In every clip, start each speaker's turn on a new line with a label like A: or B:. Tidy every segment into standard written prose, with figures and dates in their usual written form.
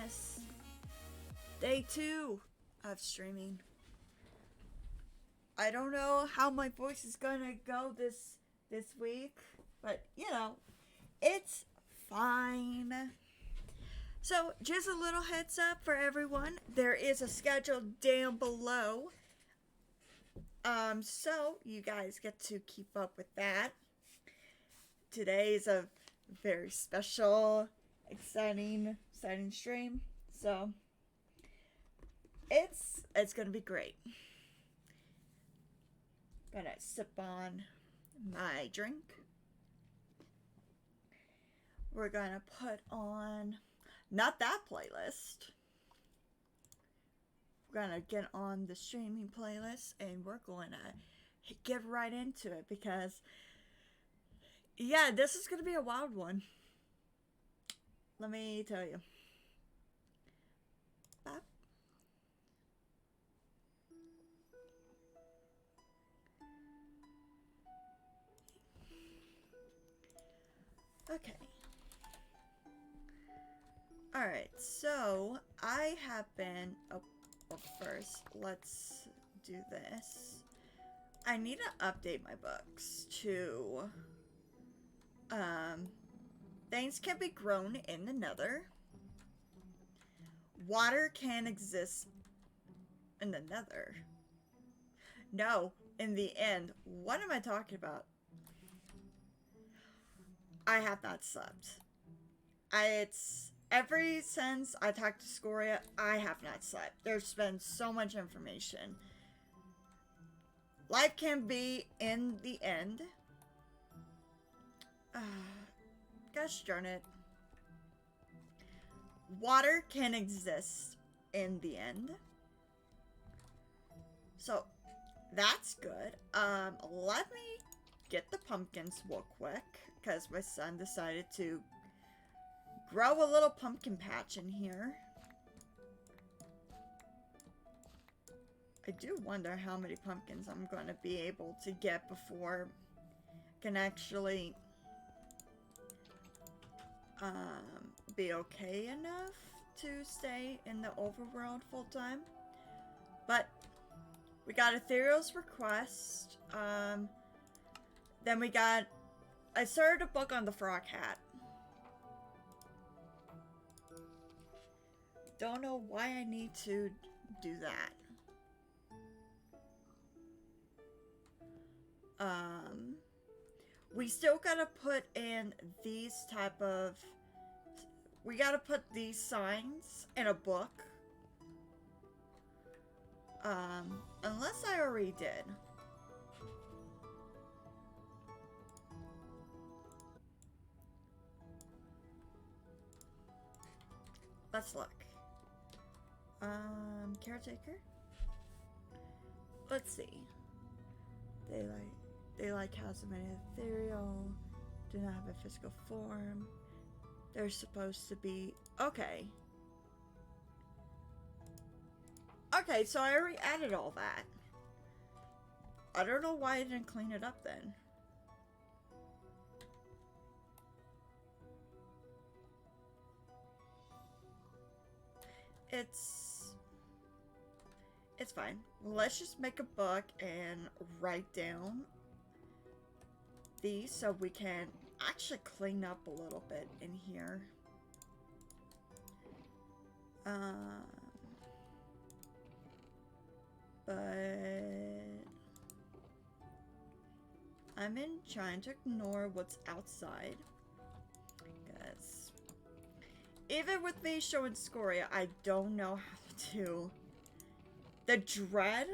A: Yes. Day 2 of streaming. I don't know how my voice is gonna go this week, but you know, it's fine. So, just a little heads up for everyone. There is a schedule down below. So you guys get to keep up with that. Today is a very special, exciting stream. So it's gonna be great. Gonna sip on my drink. We're gonna put on not that playlist. We're gonna get on the streaming playlist and we're going to get right into it because yeah, this is gonna be a wild one. Let me tell you. Bop. Okay. Alright, so I have been... Oh, well, first, let's do this. I need to update my books to... Things can be grown in the nether. Water can exist in the nether. No, in the end. What am I talking about? I have not slept. It's ever since I talked to Scoria, I have not slept. There's been so much information. Life can be in the end. Gosh darn it. Water can exist in the end. So that's good. Let me get the pumpkins real quick because my son decided to grow a little pumpkin patch in here. I do wonder how many pumpkins I'm going to be able to get before I can actually be okay enough to stay in the overworld full time. But we got Ethereal's request. Then we got... I started a book on the frog hat. Don't know why I need to do that. We still gotta put in these type of... We gotta put these signs in a book. Unless I already did. Let's look. Caretaker? Let's see. Daylight has a many ethereal, do not have a physical form. They're supposed to be... Okay. Okay, so I already added all that. I don't know why I didn't clean it up then. It's fine. Let's just make a book and write down these so we can actually clean up a little bit in here. But I'm trying to ignore what's outside. Because even with me showing Scoria, I don't know how to... The dread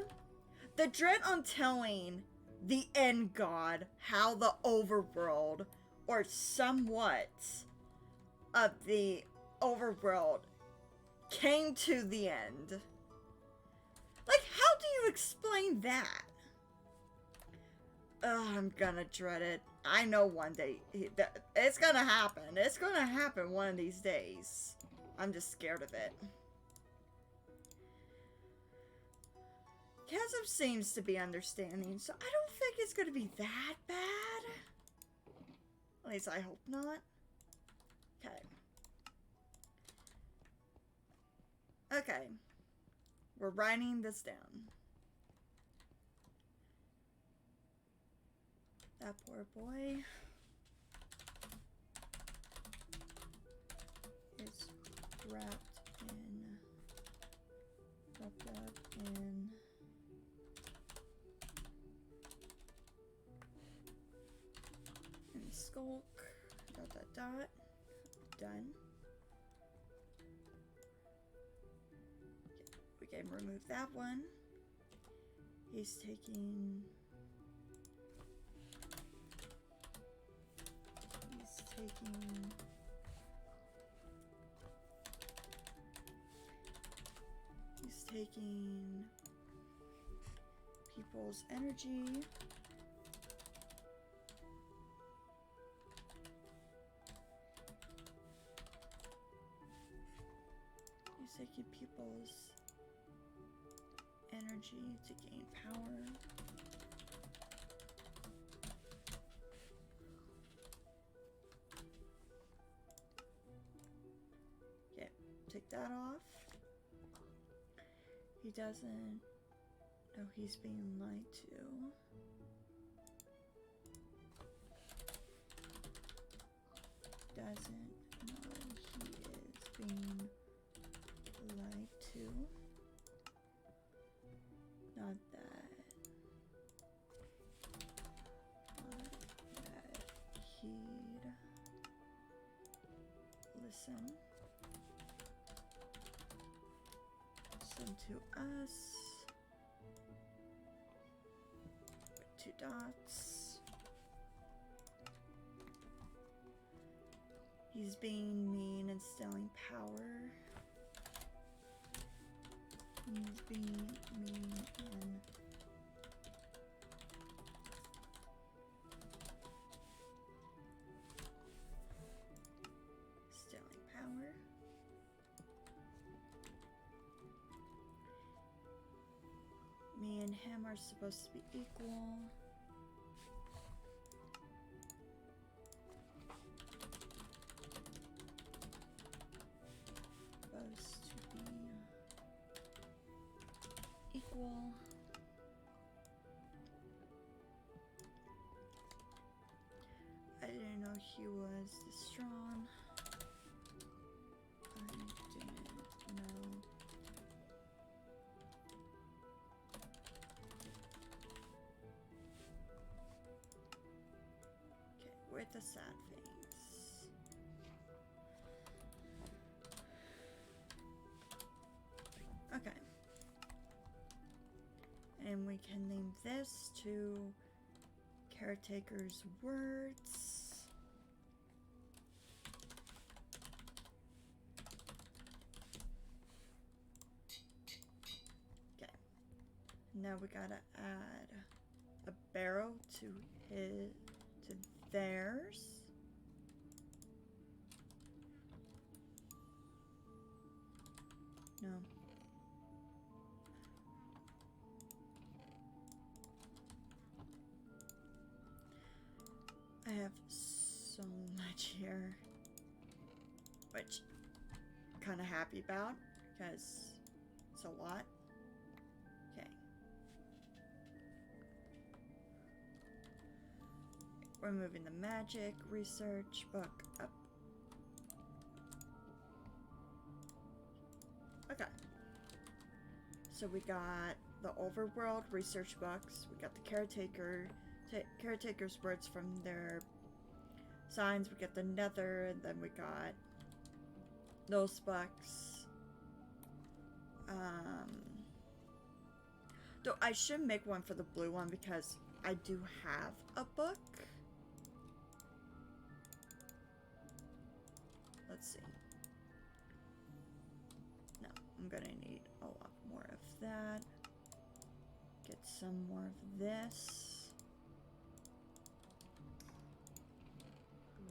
A: on telling the end god how the overworld, or somewhat of the overworld, came to the end. Like, how do you explain that? Ugh, I'm gonna dread it. I know one day it's gonna happen. It's gonna happen one of these days. I'm just scared of it. Chasm seems to be understanding, so I don't think it's gonna be that bad. At least I hope not. Okay. We're writing this down. That poor boy is wrapped up in skulk, ... Done. We can remove that one. He's taking people's energy. He's taking people's energy to gain power. Okay, take that off. He doesn't know he's being lied to. Doesn't know he is being lied to. Not that he'd listen to us. With 2 dots. He's being mean and stealing power. He's being mean and stealing power. Me and him are supposed to be equal. Supposed to be equal. I didn't know he was this strong. I didn't know. Okay, where's the sad face? Okay. And we can name this to Caretaker's words. Okay. Now we gotta add a barrel to theirs. No. I have so much here, which I'm kind of happy about because it's a lot. Okay. We're moving the magic research book up. Okay. So we got the overworld research books. We got the caretaker's words from their signs. We got the nether, and then we got those books. Though I should make one for the blue one because I do have a book. Let's see. No, I'm gonna need a lot more of that. Get some more of this.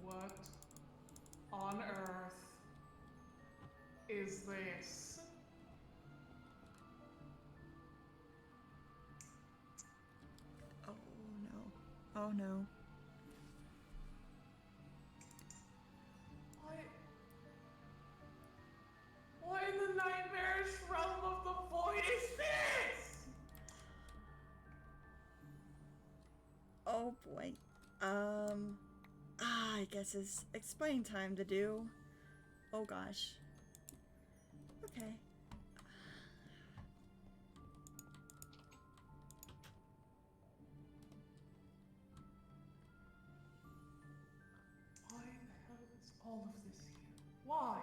B: What on earth is this?
A: Oh no. Oh no.
B: What in the nightmarish realm of the void is
A: boy. I guess it's explain time to do. Oh gosh. Okay.
B: Why the hell is all of this here? Why?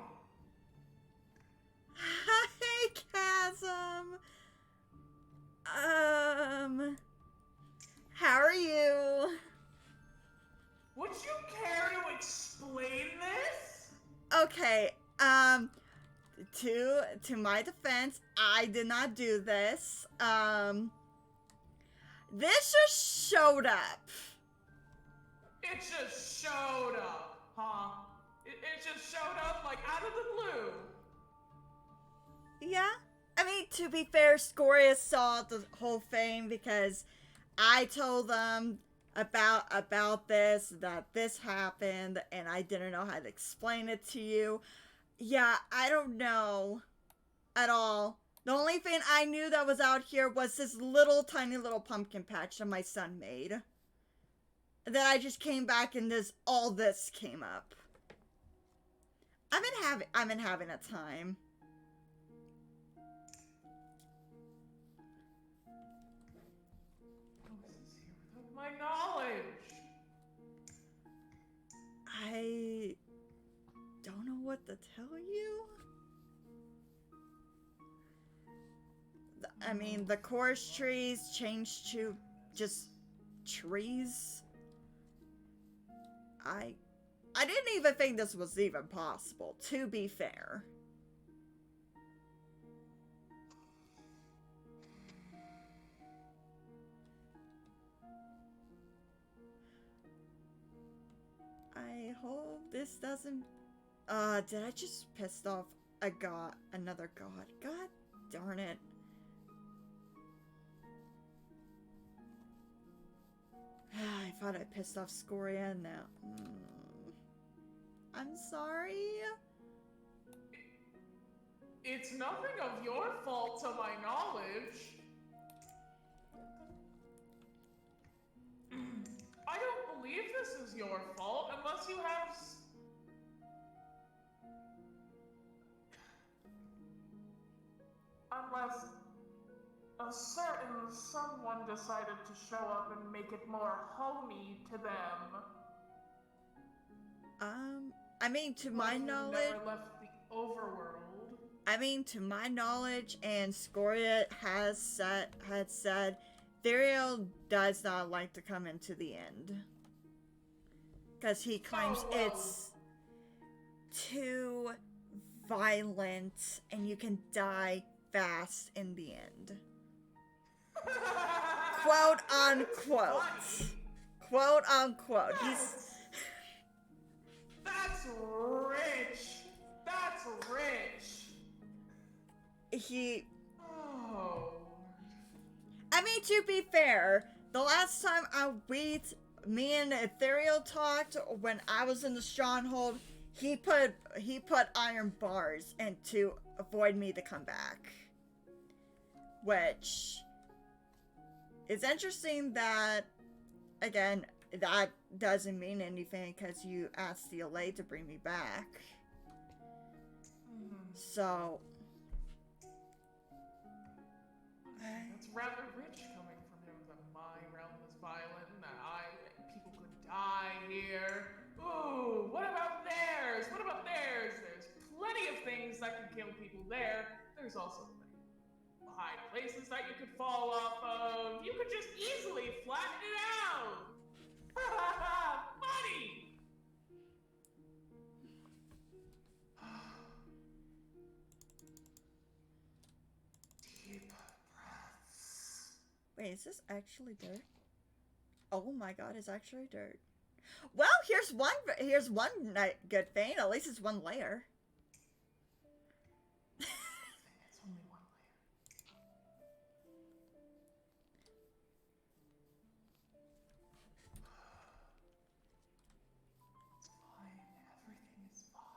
A: Hi, Chasm. How are you?
B: Would you care to explain this?
A: Okay, to my defense, I did not do this. This just showed up.
B: It just showed up, huh? It just showed up like out of the blue.
A: Yeah. I mean, to be fair, Scoria saw the whole thing because I told them about this, that this happened, and I didn't know how to explain it to you. Yeah, I don't know at all. The only thing I knew that was out here was this little tiny little pumpkin patch that my son made. And then I just came back and all this came up. I've been having a time.
B: How is this here without my knowledge?
A: I don't know what to tell you. I mean, the chorus trees changed to just trees. I didn't even think this was even possible, to be fair. I hope this doesn't... did I just piss off another god? God darn it. I thought I pissed off Scoria now. I'm sorry.
B: It's nothing of your fault to my knowledge. I don't believe this is your fault unless you have... Unless a certain someone decided to show up and make it more homey to them.
A: I mean, to my knowledge...
B: Never left the overworld.
A: I mean, to my knowledge, and Scoria had said, Theriel does not like to come into the end. Because he claims it's too violent, and you can die fast in the end. Quote unquote. Quote unquote.
B: That's rich. That's rich. Oh.
A: I mean, to be fair, the last time me and Ethereal talked when I was in the stronghold, he put iron bars and to avoid me to come back. Which is interesting that, again, that doesn't mean anything because you asked the LA to bring me back. So...
B: That's rather rich coming from him that my realm is violent and that people could die here. Ooh, what about theirs? What about theirs? There's plenty of things that can kill people there. There's also plenty of high places that you could fall off of. You could just easily flatten it out. Funny.
A: Wait, is this actually dirt? Oh my god, it's actually dirt. Well, here's one good thing. At least it's one layer.
B: It's only one layer. It's fine. Everything is fine.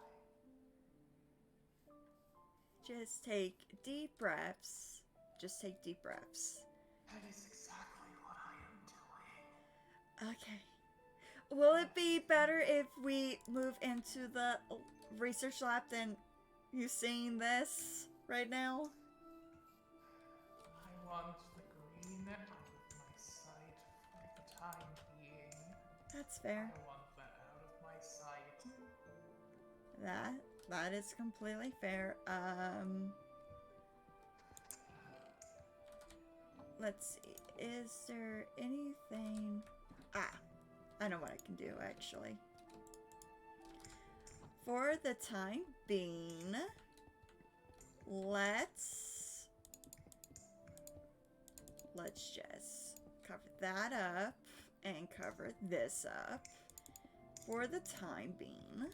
A: Just take deep breaths. Just take deep breaths.
B: That is exactly what I am doing.
A: Okay. Will it be better if we move into the research lab than you seeing this right now?
B: I want the green out of my sight for the time being.
A: That's fair.
B: I want that out of my sight.
A: That is completely fair. Let's see. Is there anything? Ah, I know what I can do actually. For the time being, let's just cover that up and cover this up for the time being.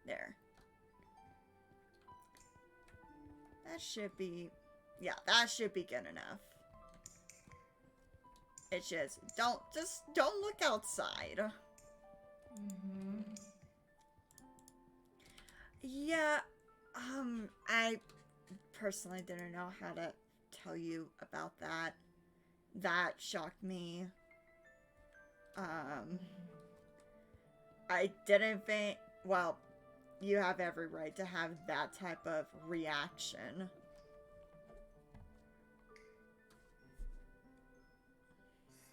A: There. That should be, yeah, that should be good enough. It's just don't look outside.
B: Mm-hmm.
A: Yeah, I personally didn't know how to tell you about that. That shocked me. I didn't think, well, you have every right to have that type of reaction.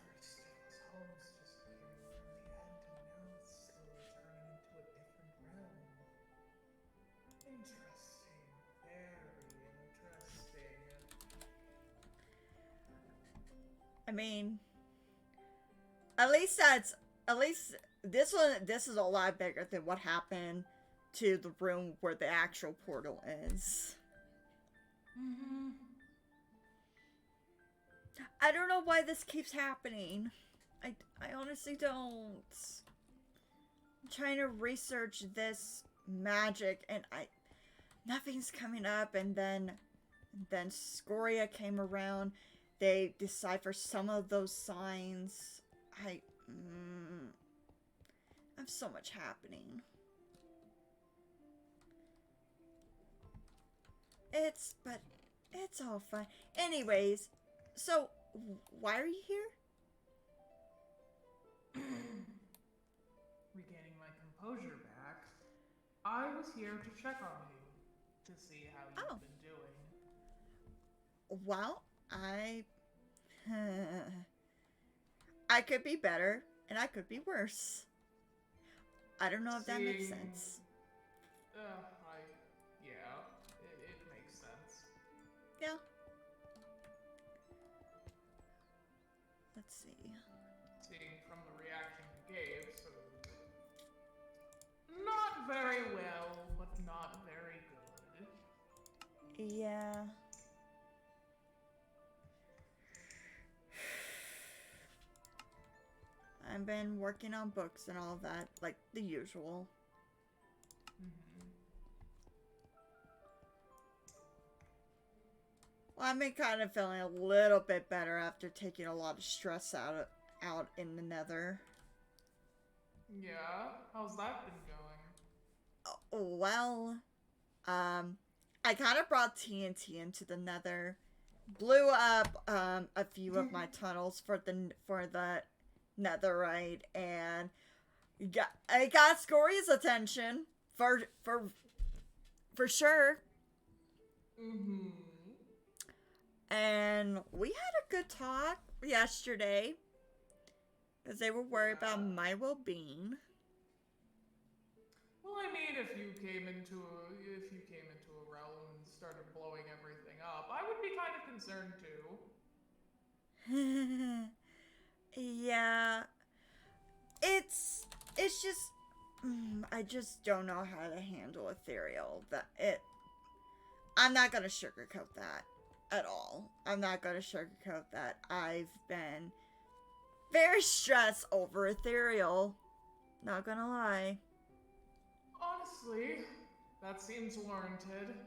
B: First it was Holmes disappearing from the end, and now it's slowly turning into a different realm. Interesting. Very interesting.
A: I mean, at least this is a lot bigger than what happened to the room where the actual portal is.
B: Mm-hmm.
A: I don't know why this keeps happening. I honestly don't. I'm trying to research this magic and nothing's coming up, and then Scoria came around. They decipher some of those signs. I have so much happening. But it's all fine. Anyways, so why are you here?
B: Regaining my composure back, I was here to check on you, to see how you've been doing.
A: Well, I could be better, and I could be worse. I don't know if that makes sense.
B: Yeah, it makes sense.
A: Yeah. Let's see.
B: Seeing from the reaction you gave, so not very well, but not very good.
A: Yeah. I've been working on books and all that, like the usual. Well, I've been kind of feeling a little bit better after taking a lot of stress out in the nether.
B: Yeah? How's that been going?
A: Well, I kind of brought TNT into the nether, blew up a few of my tunnels for the netherite, and I got Scoria's attention for sure. And we had a good talk yesterday because they were worried about my well-being.
B: Well, I mean, if you came into a realm and started blowing everything up, I would be kind of concerned too.
A: Yeah, it's just I just don't know how to handle ethereal. I'm not gonna sugarcoat that at all. I'm not gonna sugarcoat that. I've been very stressed over ethereal. Not gonna lie.
B: Honestly, that seems warranted.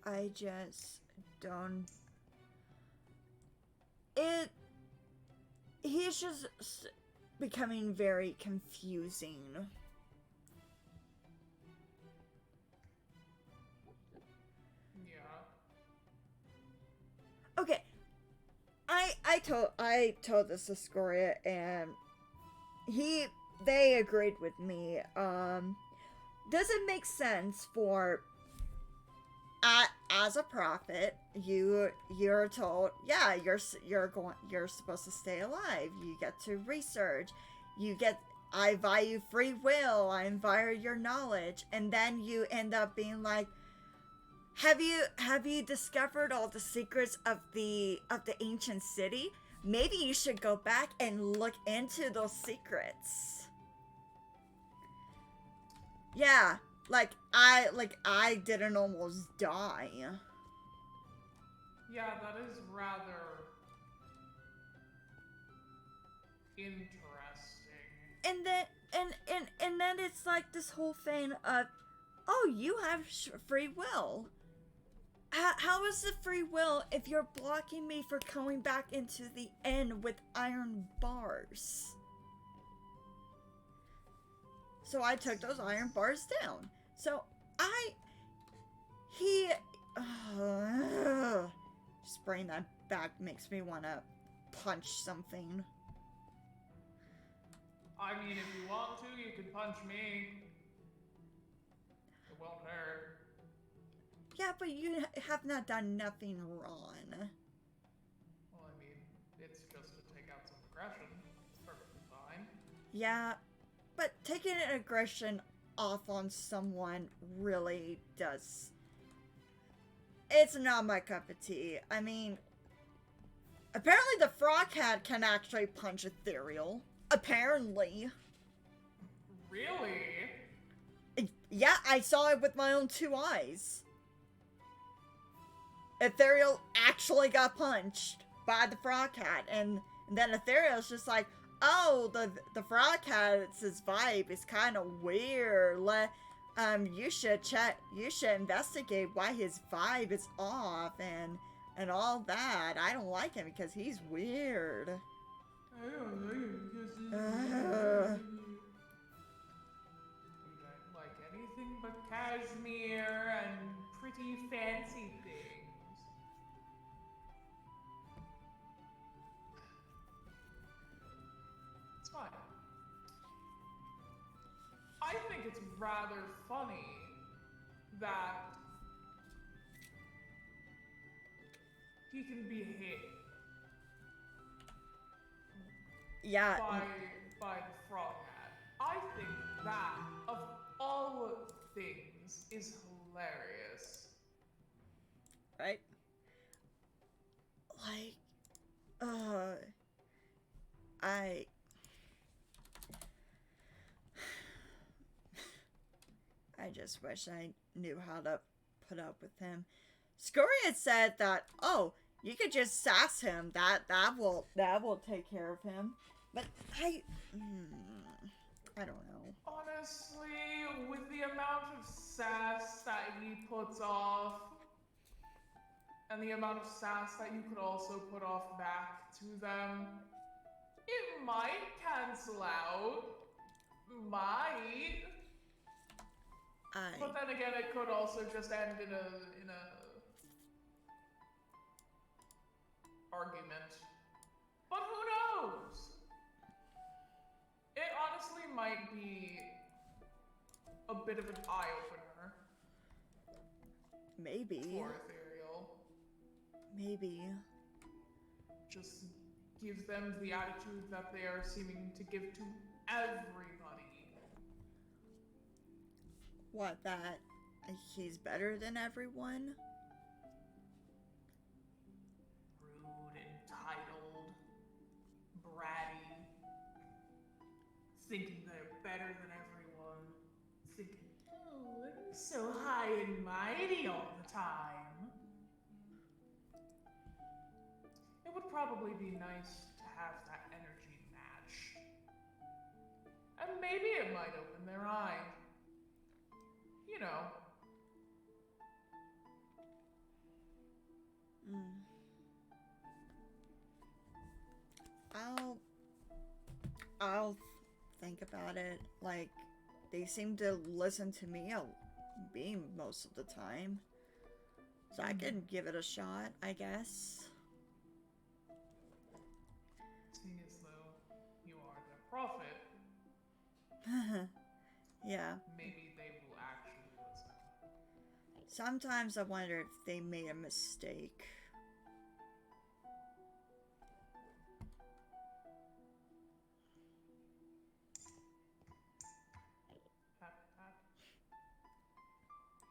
A: I just don't. it he's just becoming very confusing.
B: Yeah.
A: Okay, I told this to Scoria, and they agreed with me. Does it make sense for as a prophet, you're told, yeah, you're supposed to stay alive. You get to research. I value free will. I value your knowledge, and then you end up being like, have you discovered all the secrets of the ancient city? Maybe you should go back and look into those secrets. Yeah, I didn't almost die.
B: Yeah, that is rather interesting.
A: And then and then it's like this whole thing of, oh, you have free will. How is it free will if you're blocking me for coming back into the end with iron bars? So I took those iron bars down. So just bringing that back makes me want to punch something.
B: I mean, if you want to, you can punch me. It won't hurt.
A: Yeah, but you have not done nothing wrong.
B: Well, I mean, it's just to take out some aggression. It's perfectly fine.
A: Yeah, but taking an aggression off on someone really does. It's not my cup of tea. I mean, apparently the frog cat can actually punch Ethereal. Apparently.
B: Really?
A: Yeah, I saw it with my own 2 eyes. Ethereal actually got punched by the frog cat, and then Ethereal's just like, oh, the frog cat's vibe is kind of weird. You should investigate why his vibe is off and all that. I don't like him because he's weird.
B: I don't like him because he's weird. We don't like anything but cashmere and pretty fancy things. It's fine. I think it's rather funny that he can be hit
A: Yeah.
B: by the frog hat. I think that, of all things, is hilarious.
A: Right? Like, I just wish I knew how to put up with him. Scurry had said that, oh, you could just sass him. That will take care of him. But I don't know.
B: Honestly, with the amount of sass that he puts off, and the amount of sass that you could also put off back to them, it might cancel out. Might. But then again, it could also just end in a argument. But who knows? It honestly might be a bit of an eye-opener.
A: Maybe.
B: For Ethereal.
A: Maybe.
B: Just give them the attitude that they are seeming to give to everybody.
A: What, that he's better than everyone?
B: Rude, entitled, bratty, thinking they're better than everyone, thinking, oh, I'm so high and mighty all the time. It would probably be nice to have that energy match. And maybe it might open their eye. You know.
A: I'll think about it. Like, they seem to listen to me being most of the time. So I can give it a shot, I guess.
B: Seeing as though you are the prophet,
A: Yeah.
B: maybe they will actually listen.
A: Sometimes I wonder if they made a mistake.
B: Pat, pat.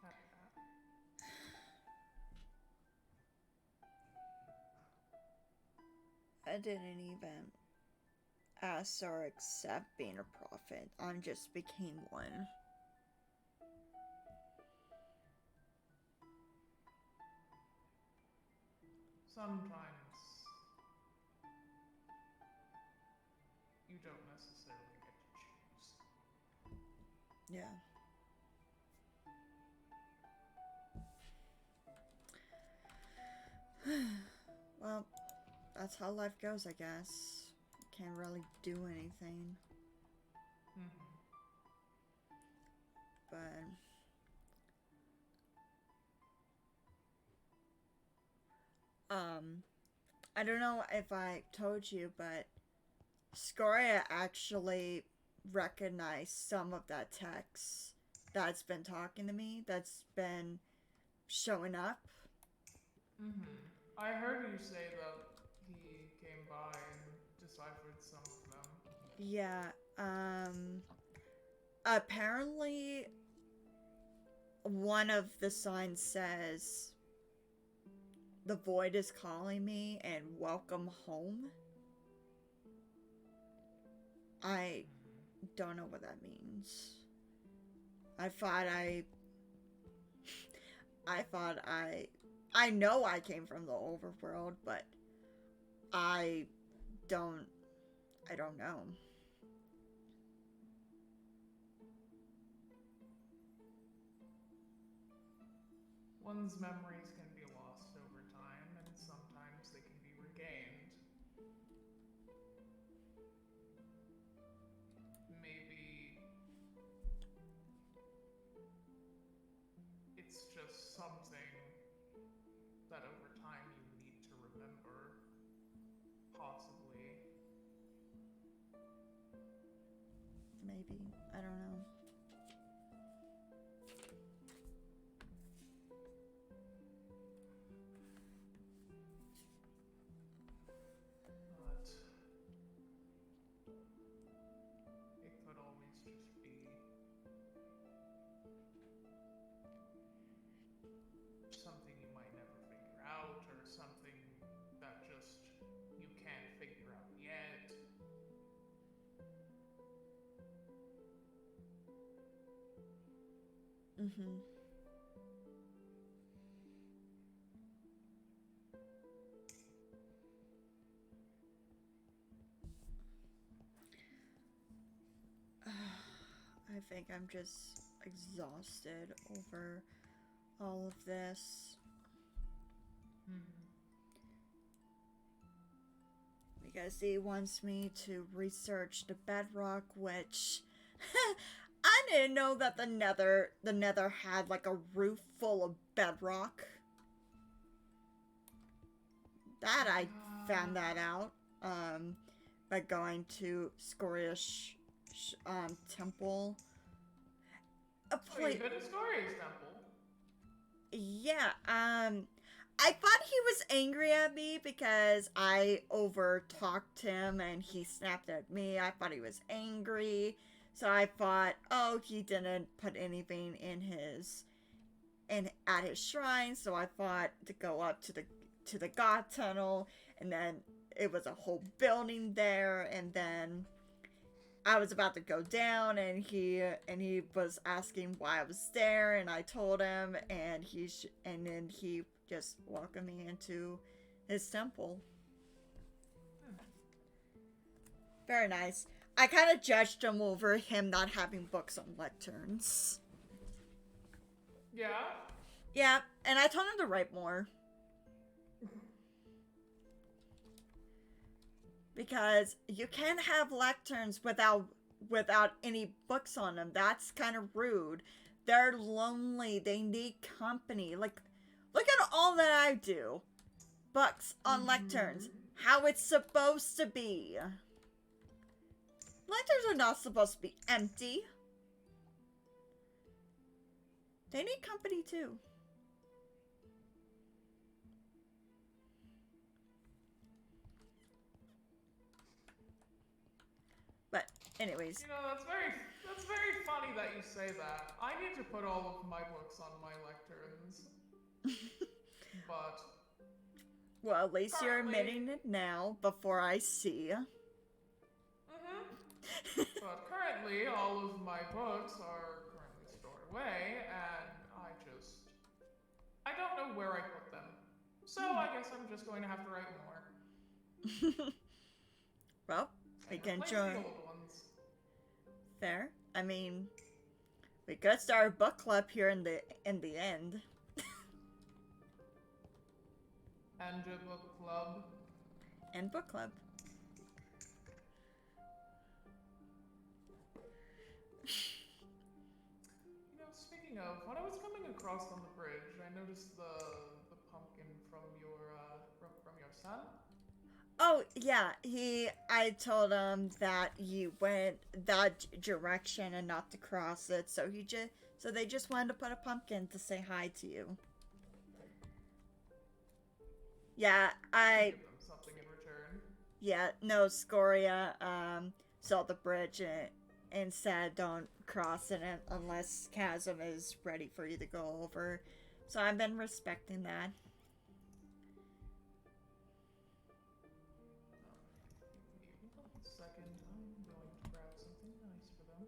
B: Pat, pat.
A: I didn't even ask or accept being a prophet. I just became one.
B: Sometimes you don't necessarily get to choose.
A: Yeah. Well, that's how life goes, I guess. Can't really do anything. But I don't know if I told you, but Scoria actually recognized some of that text that's been talking to me, that's been showing up.
B: I heard you say that he came by and deciphered some of them.
A: Yeah, apparently one of the signs says the void is calling me and welcome home. I don't know what that means. I thought I know I came from the overworld, but I don't know.
B: One's memories can be lost over time, and sometimes they can be regained. Maybe it's just something that over time you need to remember. Possibly.
A: Maybe. I don't know.
B: But it could always just be something you might never figure out, or something that just you can't figure out yet.
A: I think I'm just exhausted over all of this. Because he wants me to research the bedrock, which I didn't know that the nether had like a roof full of bedrock. That I found that out by going to Scoria's temple.
B: Oh, you've been to Scoria's temple?
A: Yeah, I thought he was angry at me because I overtalked him and he snapped at me. I thought he was angry. So I thought, oh, he didn't put anything at his shrine, so I thought to go up to the god tunnel, and then it was a whole building there, and then I was about to go down, and he was asking why I was there, and I told him, and then he just welcomed me into his temple. Very nice. I kind of judged him over him not having books on lecterns.
B: Yeah?
A: Yeah, and I told him to write more. because you can't have lecterns without any books on them. That's kind of rude. They're lonely. They need company. Like, look at all that I do. Books on lecterns. How it's supposed to be. Lecterns are not supposed to be empty. They need company too. But anyways.
B: You know, that's very funny that you say that. I need to put all of my books on my lecterns. But
A: well, at least you're admitting it now before I see.
B: But currently, all of my books are currently stored away, and I don't know where I put them. So I guess I'm just going to have to write more.
A: Well, we can
B: replace
A: join.
B: the old ones.
A: Fair. I mean, we could start a book club here in the end.
B: And a book club.
A: And book club.
B: You know, speaking of, when I was coming across on the bridge, I noticed the pumpkin from your son.
A: Oh yeah, I told him that you went that direction and not to cross it, so they just wanted to put a pumpkin to say hi to you. Yeah,
B: Give them something in return.
A: Yeah, no, Scoria saw the bridge and said don't cross it unless Chasm is ready for you to go over. So I've been respecting that.
B: Second, I'm going to grab something nice for them.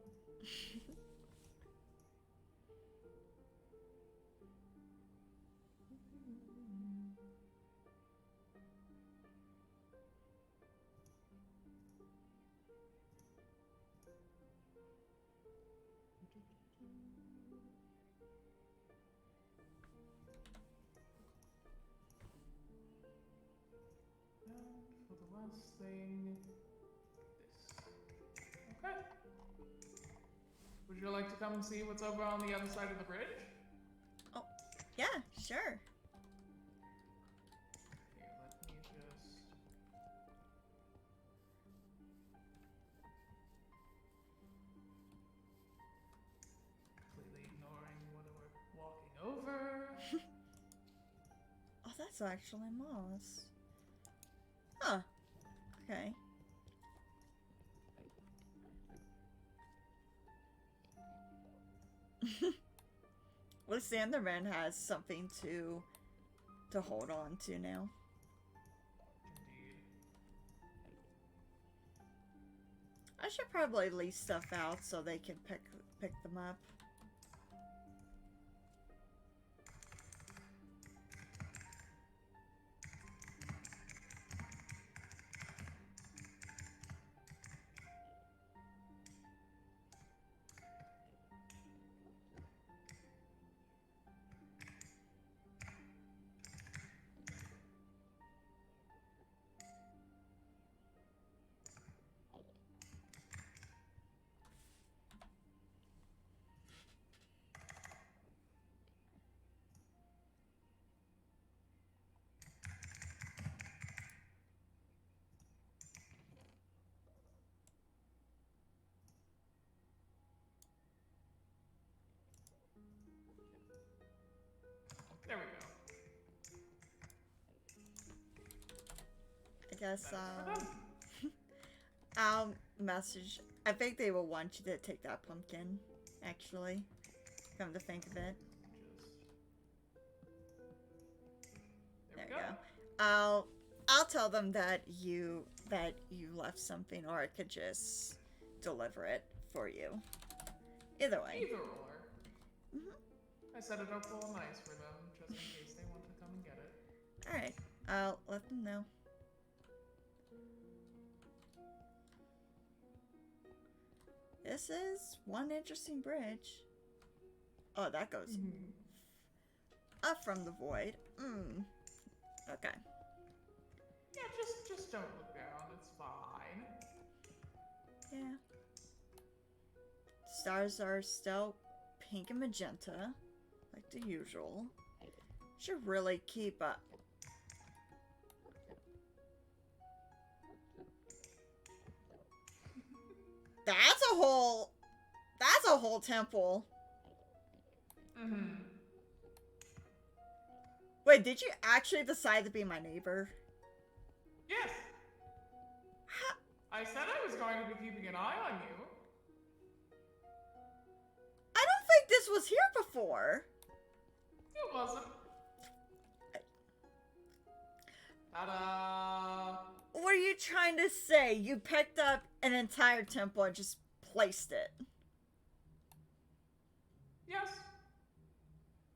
B: And for the last thing, this. Okay. Would you like to come and see what's over on the other side of the bridge?
A: Oh, yeah, sure.
B: Here, let me just... completely ignoring what we're walking over.
A: Oh, that's actually moss. Huh. Okay. At least the Enderman has something to hold on to now.
B: Indeed.
A: I should probably leave stuff out so they can pick them up.
B: There we go.
A: I guess
B: That is for them.
A: I'll message. I think they will want you to take that pumpkin. Actually, come to think of it.
B: There
A: There
B: we
A: you
B: go.
A: go. I'll tell them that you left something, or I could just deliver it for you. Either way.
B: Either or. I set it up all nice for them, just in case they want to come and get it.
A: Alright, I'll let them know. This is one interesting bridge. Oh, that goes up from the void. Okay.
B: Yeah, just don't look down. It's fine.
A: Yeah. Stars are still pink and magenta, like the usual. Should really keep up. That's a whole temple.
B: Mm-hmm.
A: Wait, did you actually decide to be my neighbor?
B: Yes.
A: How?
B: I said I was going to be keeping an eye on you.
A: I don't think this was here before.
B: It wasn't. Ta-da!
A: What are you trying to say? You picked up an entire temple and just placed it.
B: Yes.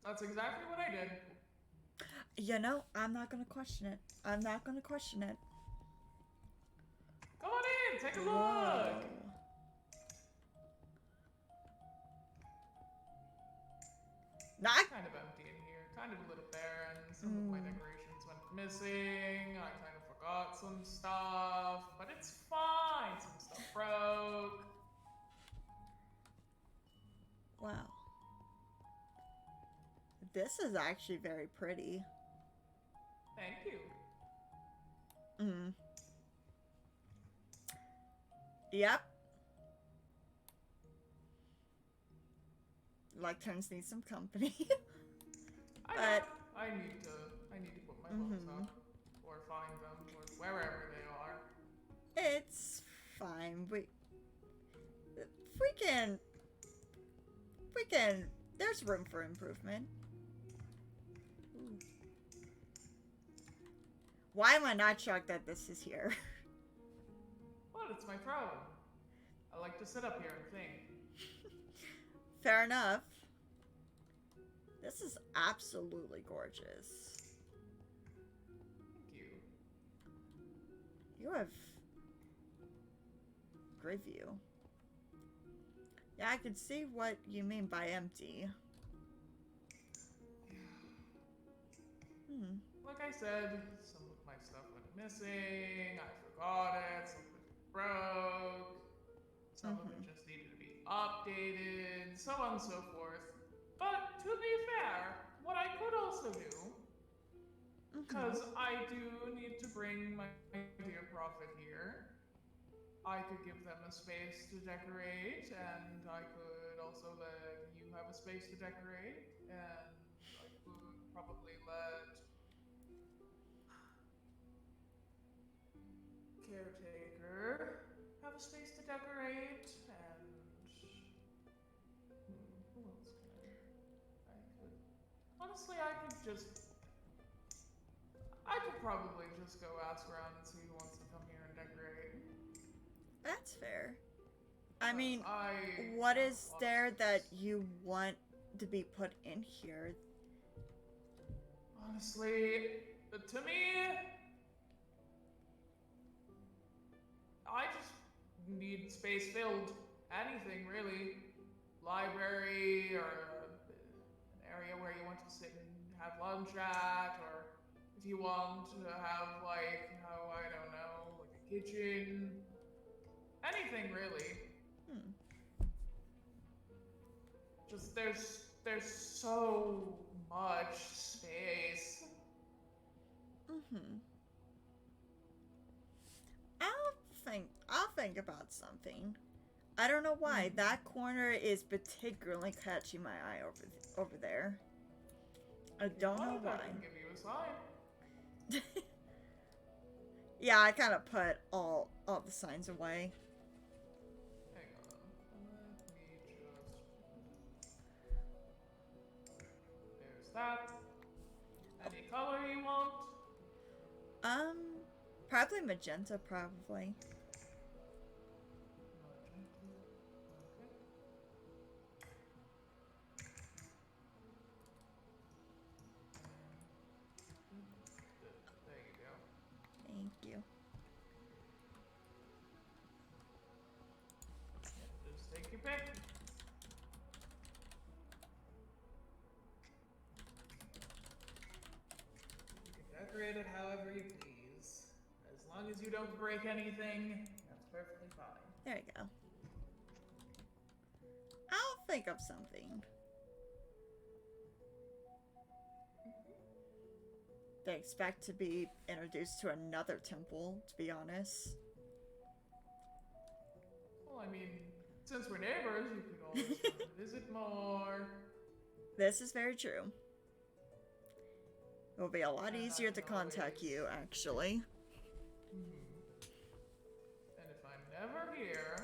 B: That's exactly what I did.
A: You know, I'm not gonna question it. I'm not gonna question it.
B: Come on in, take a
A: Whoa.
B: look.
A: Not
B: Kind of empty in here, kind of a little barren. Some of my decorations went missing. I kind of forgot some stuff, but it's fine. Some stuff broke.
A: wow. This is actually very pretty.
B: Thank you.
A: Yep. Like turns need some company.
B: I need to put my books up, or find them, or wherever they are.
A: It's fine. We can. There's room for improvement. Ooh. Why am I not shocked that this is here?
B: Well, it's my throne. I like to sit up here and think.
A: Fair enough. This is absolutely gorgeous.
B: Thank you.
A: You have great view. Yeah, I can see what you mean by empty.
B: Like I said, some of my stuff went missing, I forgot it, some of it broke, some of it just needed to be updated, so on and so forth. But to be fair, what I could also do, because I do need to bring my dear prophet here, I could give them a space to decorate, and I could also let you have a space to decorate, and I could probably let Caretaker have a space to decorate, and who else can I could honestly I could probably just go ask around and see who wants to come here and decorate.
A: That's fair. I mean,
B: I
A: what
B: have
A: is
B: a lot of
A: there that
B: space.
A: you want to be put in here?
B: Honestly, to me, I just need space filled. Anything really. Library, or an area where you want to sit and have lunch at, or if you want to have, like, I don't know, like a kitchen. Anything really. Just there's so much space.
A: I'll think about something. I don't know why. That corner is particularly catching my eye over there. I don't know why.
B: I can give you a sign.
A: Yeah, I kind of put all the signs away.
B: Hang on. Let me just. There's that. Any color you want?
A: Probably magenta, probably.
B: There you go.
A: Thank you.
B: Just take your pick. You can decorate it however you please, as long as you don't break anything, that's perfectly fine.
A: There you go. I'll think of something. They expect to be introduced to another temple, to be honest.
B: Well, I mean, since we're neighbors, you could always come and visit more.
A: This is very true. It will be a lot
B: And
A: easier
B: I
A: to
B: can
A: contact
B: always-
A: you, actually.
B: And if I'm never here,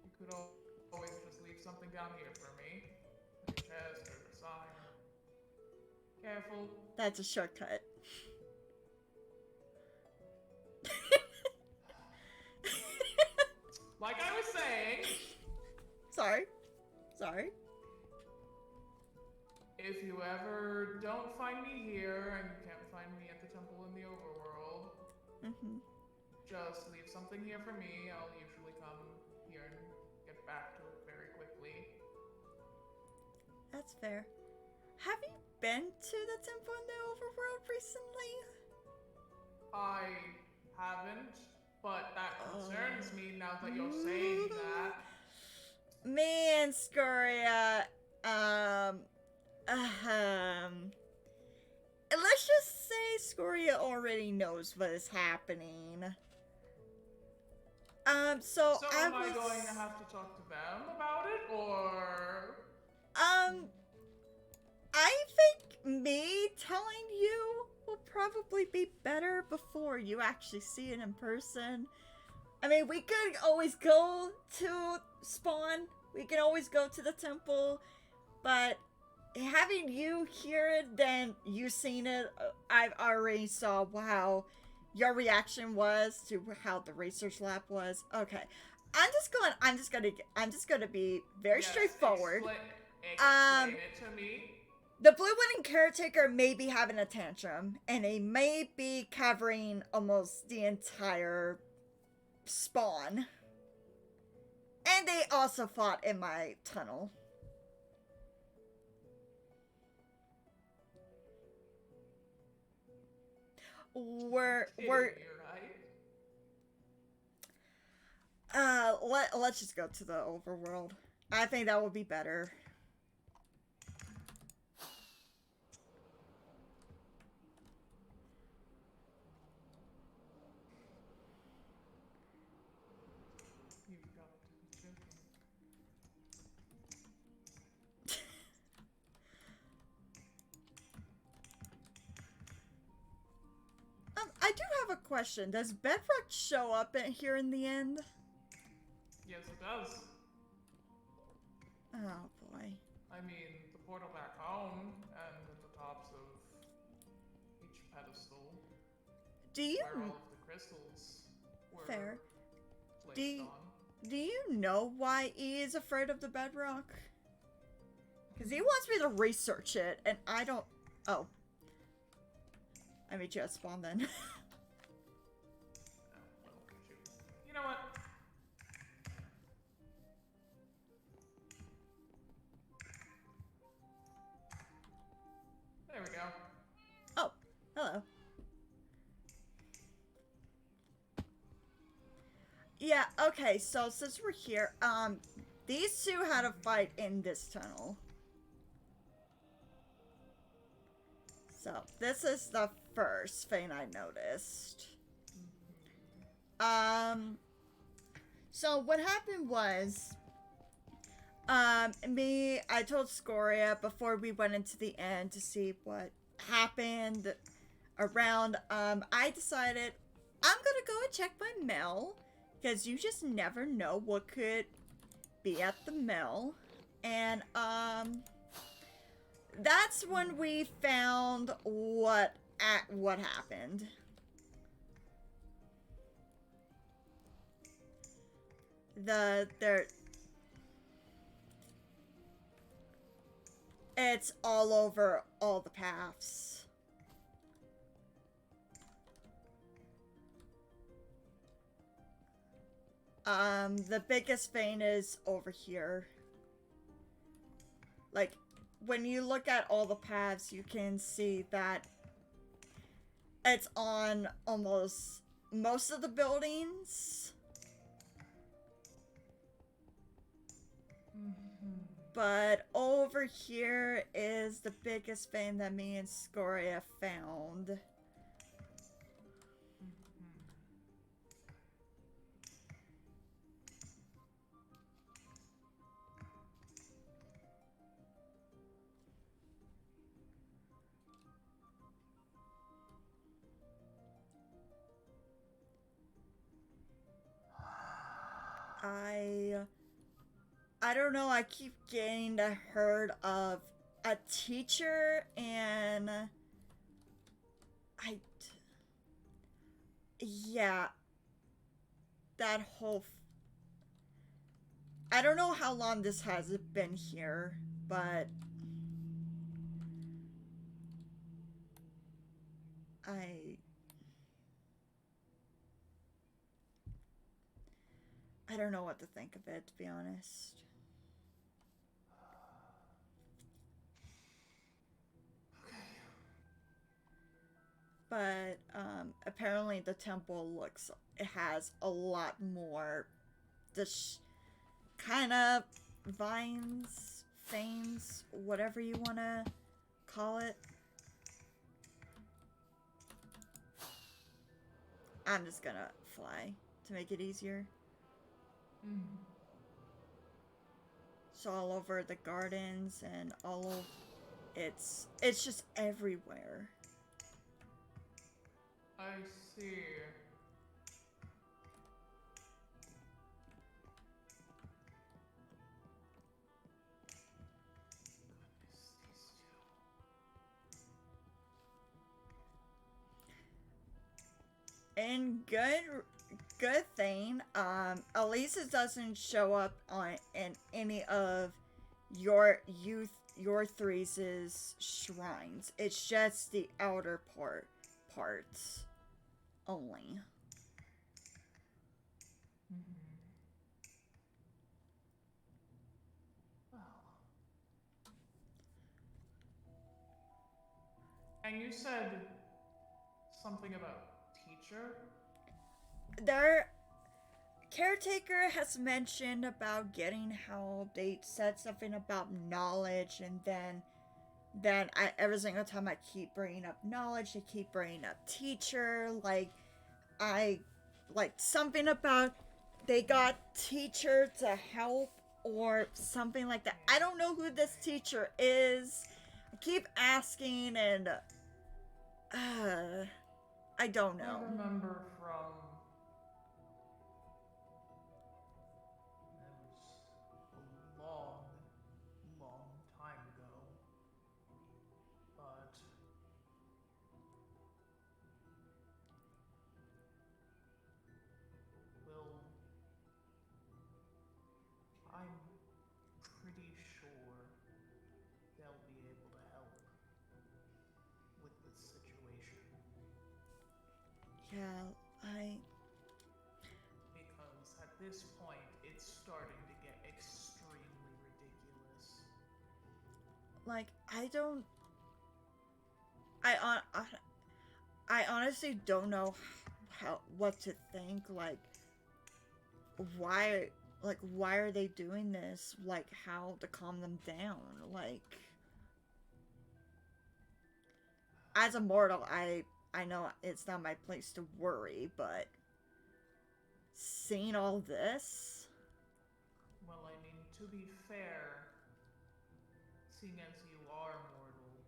B: you could always just leave something down here for me. Like a chest or a sign. Careful.
A: That's a shortcut.
B: Like I was saying,
A: Sorry. Sorry.
B: if you ever don't find me here and you can't find me at the temple in the overworld, just leave something here for me. I'll usually come here and get back to it very quickly.
A: That's fair. Have you been to the temple in the overworld recently?
B: I haven't, but that concerns me now that you're saying that.
A: Me and Scoria, let's just say Scoria already knows what is happening. So
B: am I going to have to talk to them about it, or?
A: I think me telling you will probably be better before you actually see it in person. I mean, we could always go to Spawn. We can always go to the temple. But having you hear it, then you seen it, I've already saw how your reaction was to how the research lab was. Okay. I'm just gonna be very straightforward.
B: Explain it to me.
A: The Blue Wedding Caretaker may be having a tantrum, and they may be covering almost the entire Spawn. And they also fought in my tunnel. We're let's just go to the overworld. I think that would be better. I do have a question. Does Bedrock show up here in the end?
B: Yes, it does.
A: Oh boy.
B: I mean, the portal back home and at the tops of each pedestal.
A: Do you?
B: Where all of the crystals were
A: Fair.
B: placed on.
A: Do you know why he is afraid of the bedrock? Because he wants me to research it, and I don't. Oh. I meet you at Spawn then.
B: You know what? There we go.
A: Oh, hello. Yeah, okay, so since we're here, these two had a fight in this tunnel. So, this is the first thing I noticed. So what happened was, I told Scoria before we went into the end to see what happened around, I decided I'm gonna go and check my mail, because you just never know what could be at the mail, and, that's when we found what happened. It's all over all the paths. The biggest vein is over here. Like, when you look at all the paths, you can see that It's on almost most of the buildings. But over here is the biggest thing that me and Scoria found. I don't know, I keep getting the herd of a teacher and I yeah, that whole I don't know how long this has been here, but I I don't know what to think of it, to be honest. But apparently the temple looks it has a lot more this kind of vines, things, whatever you want to call it. I'm just gonna fly to make it easier. It's all over the gardens and all over. It's just everywhere.
B: I see. Goodness, these two.
A: And good thing, at least it doesn't show up on in any of your threes' shrines. It's just the outer parts only.
B: Well. And you said something about teacher?
A: Their caretaker has mentioned about getting how they said something about knowledge, and then every single time I keep bringing up knowledge, they keep bringing up teacher. I like something about they got teacher to help or something like that. I don't know who this teacher is. I keep asking and I don't know.
B: I remember from it was a long time ago. But well, I'm pretty sure they'll be able to help with this situation.
A: Yeah,
B: Because at this point, it's starting to get extremely ridiculous.
A: like I don't I honestly don't know how what to think. Why why are they doing this? Like how to calm them down? Like as a mortal, I know it's not my place to worry, but seeing all this,
B: Well, I mean, to be fair, seeing as you are mortal,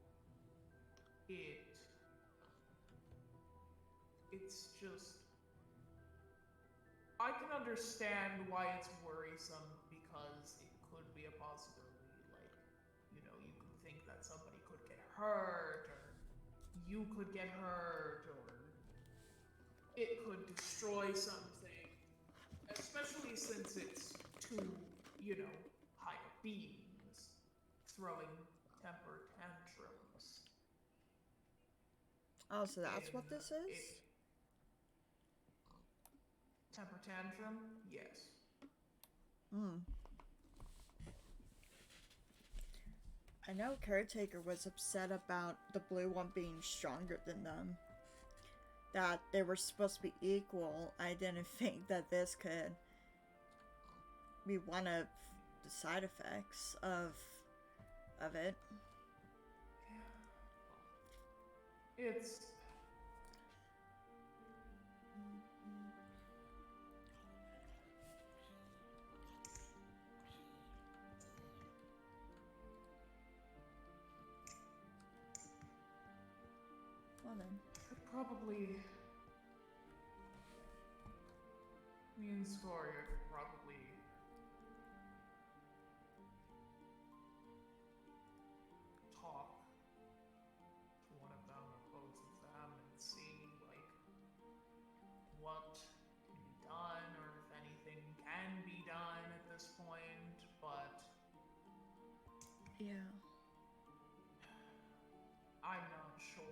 B: it's just I can understand why it's worrisome because it could be a possibility. Like, you could think that somebody could get hurt, or you could get hurt, or it could destroy something. Especially since it's two, higher beings throwing temper tantrums.
A: oh, so that's
B: In
A: what this is.
B: it, temper tantrum, yes.
A: Hmm. I know Caretaker was upset about the blue one being stronger than them. that they were supposed to be equal. I didn't think that this could be one of the side effects of it.
B: It's
A: Well then.
B: could probably me and Scoria could probably talk to one of them or both of them and see like what can be done or if anything can be done at this point, but
A: Yeah.
B: I'm not sure.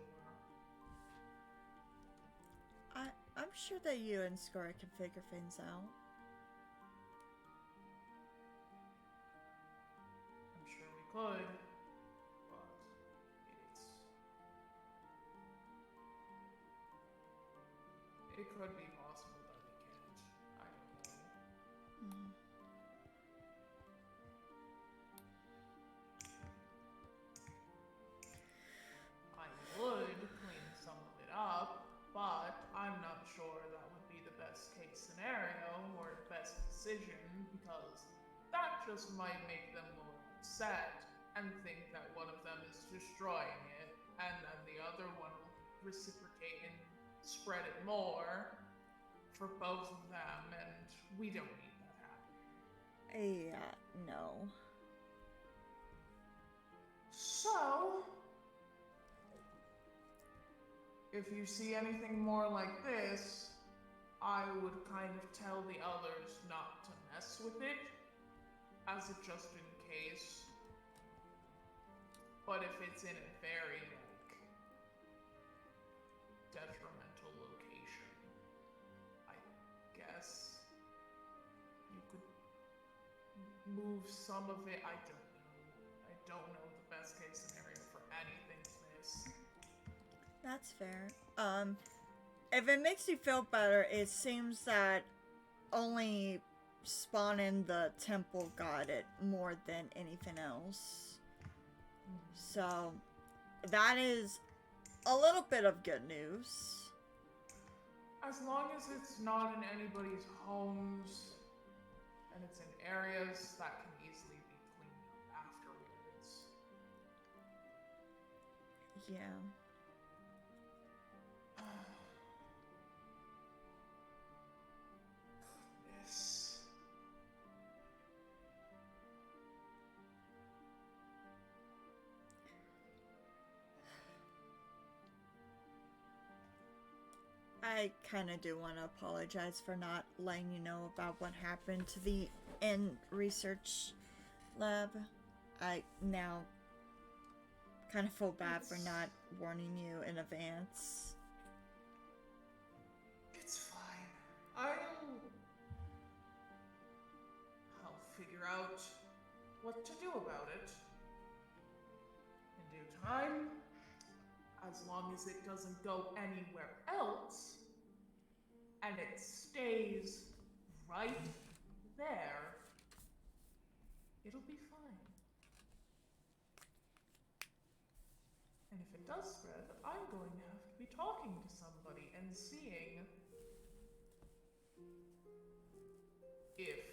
A: I'm sure that you and Scar can figure things out.
B: I'm sure we could, but it could be possible that we can't. I don't know.
A: Mm.
B: I would clean some of it up, but I'm not sure that would be the best case scenario or the best decision because that just might make them more upset and think that one of them is destroying it, and then the other one will reciprocate and spread it more for both of them, and we don't need that happening.
A: Yeah, no.
B: So, if you see anything more like this, I would kind of tell the others not to mess with it, as a just in case. But if it's in a very, like, detrimental location, I guess you could move some of it. I don't know. I don't know the best case scenario for anything this.
A: That's fair. If it makes you feel better, it seems that only spawning the temple got it more than anything else. So, that is a little bit of good news.
B: As long as it's not in anybody's homes and it's in areas that can easily be cleaned up afterwards.
A: Yeah.
B: Goodness.
A: I kind of do want to apologize for not letting you know about what happened to the in research lab. I now kind of feel bad for not warning you in advance.
B: It's fine. I'll figure out what to do about it in due time. As long as it doesn't go anywhere else and it stays right there, it'll be fine. And if it does spread, I'm going to have to be talking to somebody and seeing if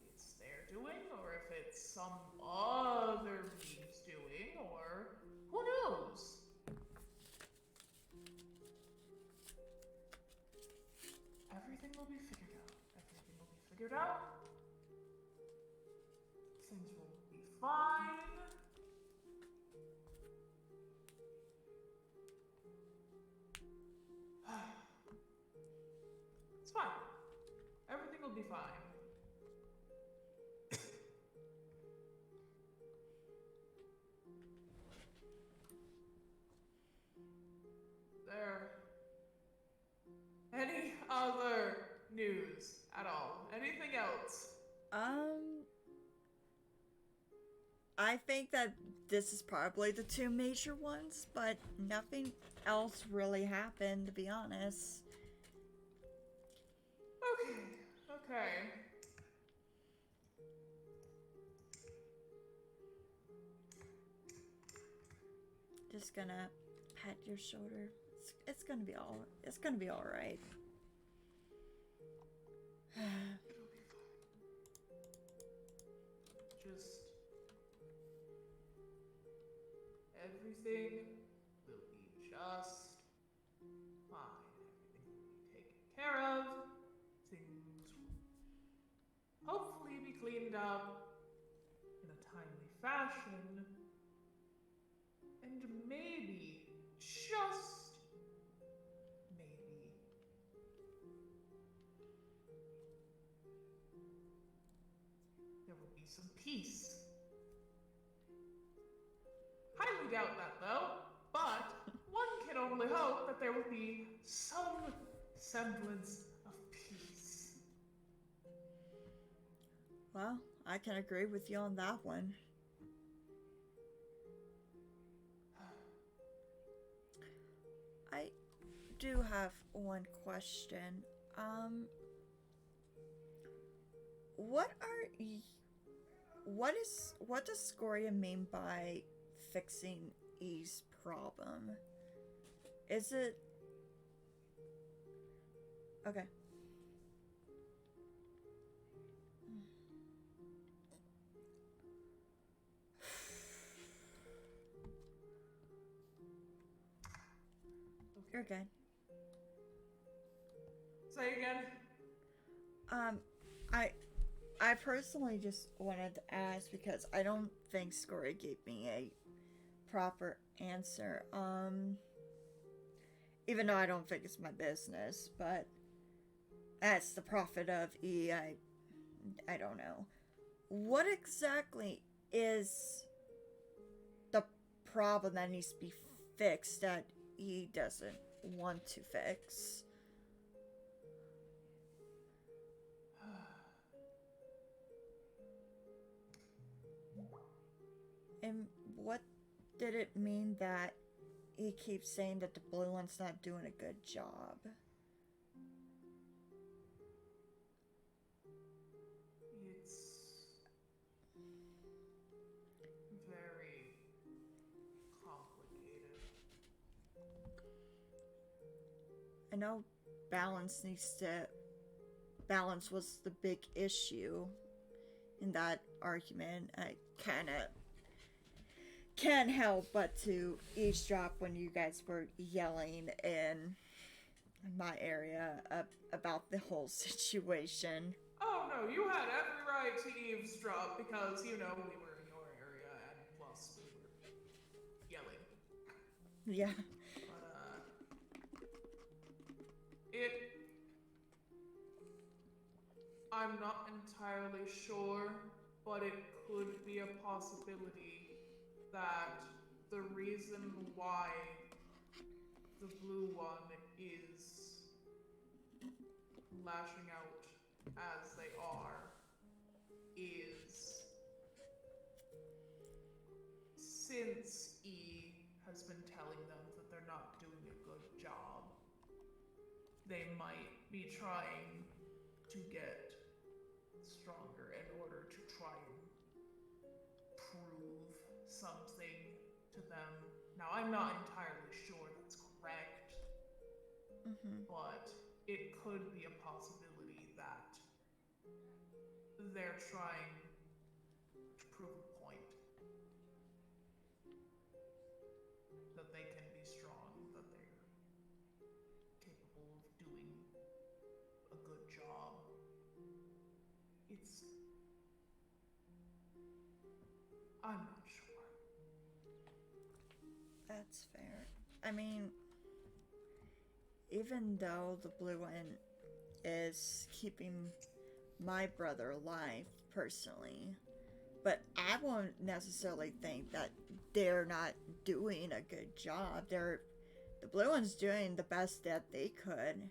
B: it's their doing or if it's some other being's doing or who knows? Everything will be figured out. Everything will be figured out. Things will be fine. It's fine. Everything will be fine. There. Any other news at all? Anything else?
A: I think that this is probably the two major ones, but nothing else really happened, to be honest.
B: Okay, okay.
A: Just gonna pat your shoulder. It's gonna be all. It's gonna be all right.
B: It'll be fine. Just everything will be just fine. Everything will be taken care of. Things will hopefully be cleaned up in a timely fashion. And maybe, just maybe, there will be some peace. Highly doubt that though, but one can only hope that there will be some semblance of peace.
A: Well, I can agree with you on that one. I do have one question. What are what does Scoria mean by fixing E's problem? Is it okay? You're good.
B: Say again.
A: Um, I I personally just wanted to ask because I don't think Scoria gave me a proper answer. Even though I don't think it's my business, but as the prophet of E, I don't know. What exactly is the problem that needs to be fixed that E doesn't want to fix? And what did it mean that he keeps saying that the blue one's not doing a good job?
B: It's very complicated.
A: I know balance needs to. Balance was the big issue in that argument. I kind of can't help but to eavesdrop when you guys were yelling in my area about the whole situation.
B: Oh no, you had every right to eavesdrop because, we were in your area and plus we were yelling.
A: Yeah.
B: But, it. I'm not entirely sure, but it could be a possibility that the reason why the blue one is lashing out as they are is since E has been telling them that they're not doing a good job, they might be trying to get stronger in order to try and prove something to them. Now, I'm not entirely sure that's correct, but it could be a possibility that they're trying to prove a point that they can be strong, that they're capable of doing a good job. I'm not sure.
A: That's fair. I mean, even though the blue one is keeping my brother alive personally, but I won't necessarily think that they're not doing a good job. The blue one's doing the best that they could,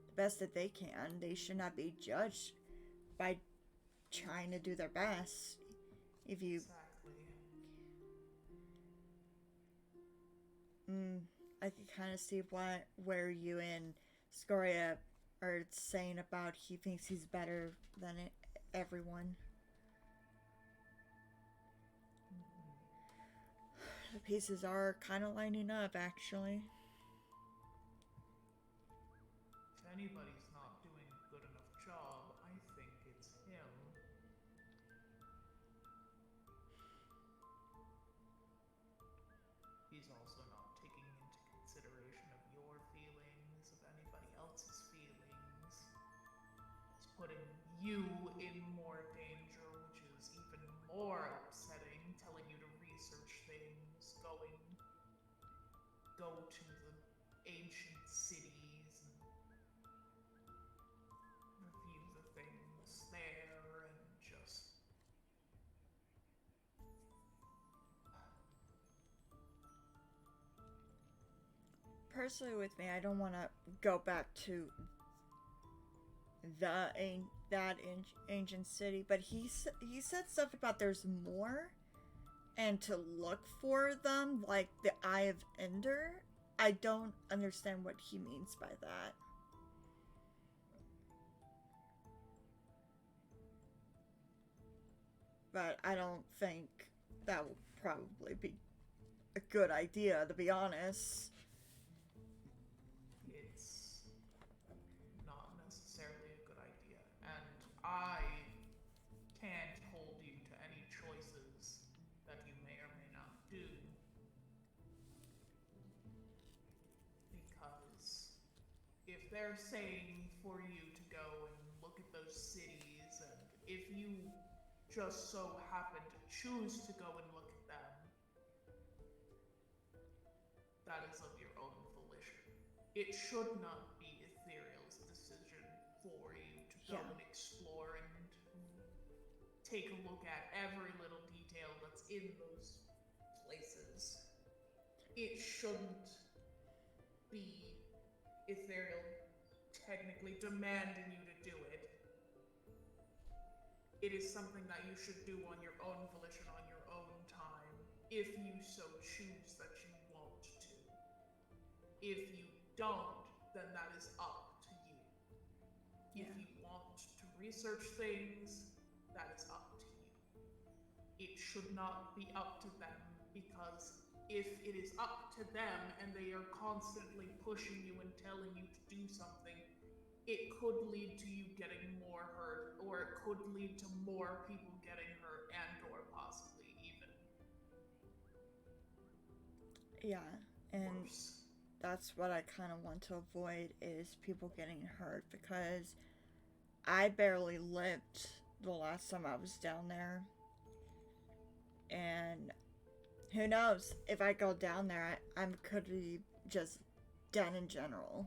A: the best that they can. They should not be judged by trying to do their best. If you
B: Exactly.
A: Mm, I can kind of see where you and Scoria are saying about he thinks he's better than everyone. The pieces are kind of lining up, actually.
B: If anybody's not doing a good enough job, I think it's him. He's also not taking into consideration of your feelings, of anybody else's feelings. He's putting you in more danger, which is even more upsetting, telling you to research things, go to the ancient cities and review the things there and just
A: Personally, with me, I don't want to go back to that ancient city, but he said stuff about there's more, and to look for them, like the Eye of Ender. I don't understand what he means by that. But I don't think that will probably be a good idea, to be honest.
B: it's not necessarily a good idea. And I can't hold you to any choices that you may or may not do because if they're saying for you to go and look at those cities, and if you just so happen to choose to go and look at them, that is of your own volition. It should not be Ethereal's decision for you to go and explore and take a look at every little detail that's in those places. It shouldn't be Ethereal technically demanding you to do it. It is something that you should do on your own volition, on your own time, if you so choose that you want to. If you don't, then that is up to you. If you want to research things, that is up to you. It should not be up to them, because if it is up to them and they are constantly pushing you and telling you to do something, it could lead to you getting more hurt, or it could lead to more people getting hurt, and or possibly even worse.
A: That's what I kind of want to avoid, is people getting hurt, because I barely lived the last time I was down there. And who knows, if I go down there, I could be just done in general.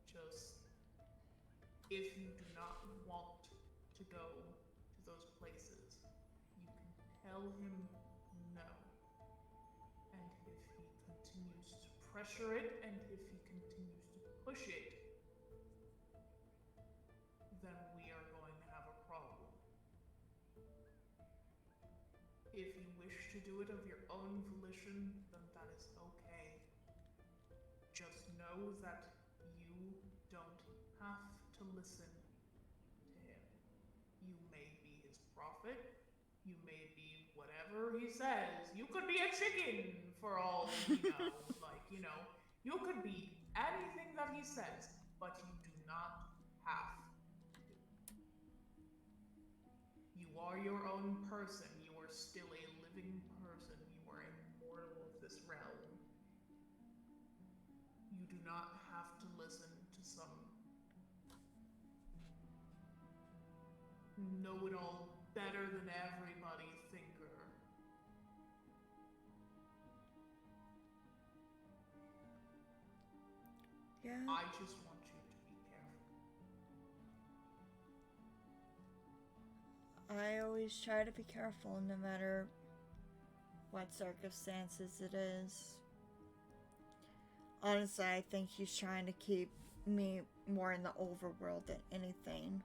B: Just, if you do not want to go to those places, you can tell him no. And if he continues to pressure it, and if he continues to push it, then we are going to have a problem. If you wish to do it of your own volition, then that is okay. Just know that you don't have to listen to him. You may be his prophet, you may be whatever he says. You could be a chicken for all we know. You could be anything that he says, but you do not have to. You are your own person. You are still a living person. You are a mortal of this realm. You do not have to listen to some know-it-all, better than everybody thinker.
A: Yeah.
B: I just want you to be careful.
A: I always try to be careful, no matter what circumstances it is. Honestly, I think he's trying to keep me more in the overworld than anything.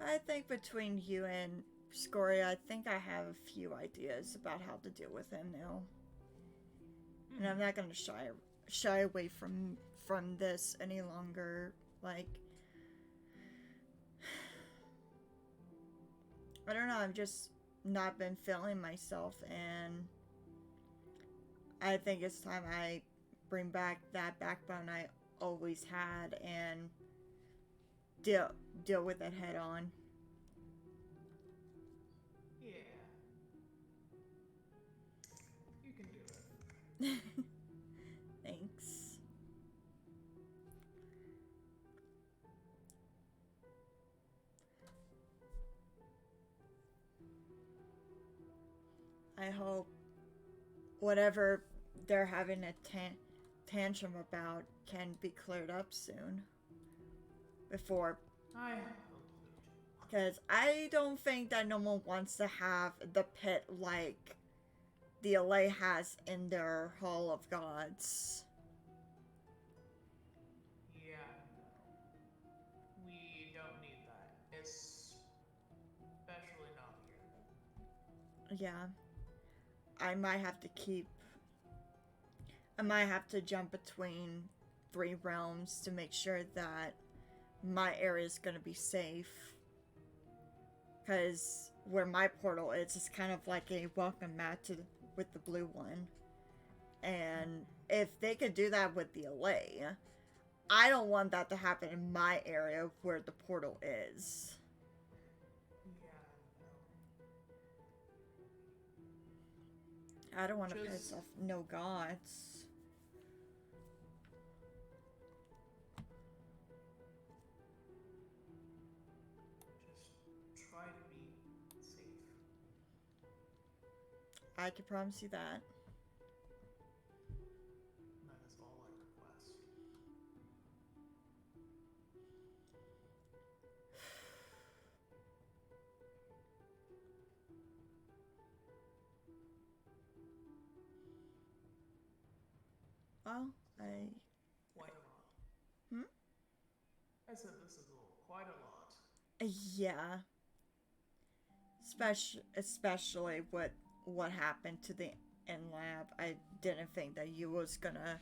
A: I think between you and Scoria, I think I have a few ideas about how to deal with him now. And I'm not gonna shy away from this any longer. Like, I don't know, I've just not been feeling myself, and I think it's time I bring back that backbone I always had and deal with it head on.
B: Yeah. You can do it.
A: Thanks. I hope whatever they're having a tantrum about can be cleared up soon. Before.
B: I hope
A: Because I don't think that no one wants to have the pit like the LA has in their Hall of Gods.
B: Yeah, no. We don't need that. Especially not here.
A: Yeah. I might have to keep. I might have to jump between 3 realms to make sure that my area is going to be safe. Because where my portal is, it's kind of like a welcome mat with the blue one. And if they could do that with the LA, I don't want that to happen in my area where the portal is.
B: Yeah,
A: I don't want to piss off no gods.
B: Just try to be safe.
A: I can promise you that.
B: That is all I request.
A: Well,
B: Quite a lot.
A: Hmm?
B: I said this is quite a lot.
A: Yeah. Especially with what happened to the in lab. I didn't think that you was gonna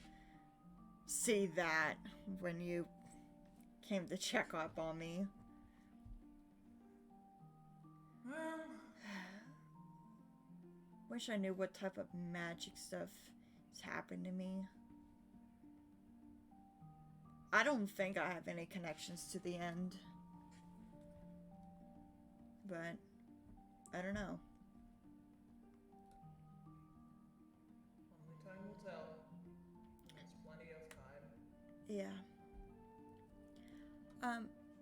A: see that when you came to check up on me.
B: Well,
A: Wish I knew what type of magic stuff has happened to me. I don't think I have any connections to the end. But I don't know.
B: only time will tell. There's plenty of time.
A: Yeah.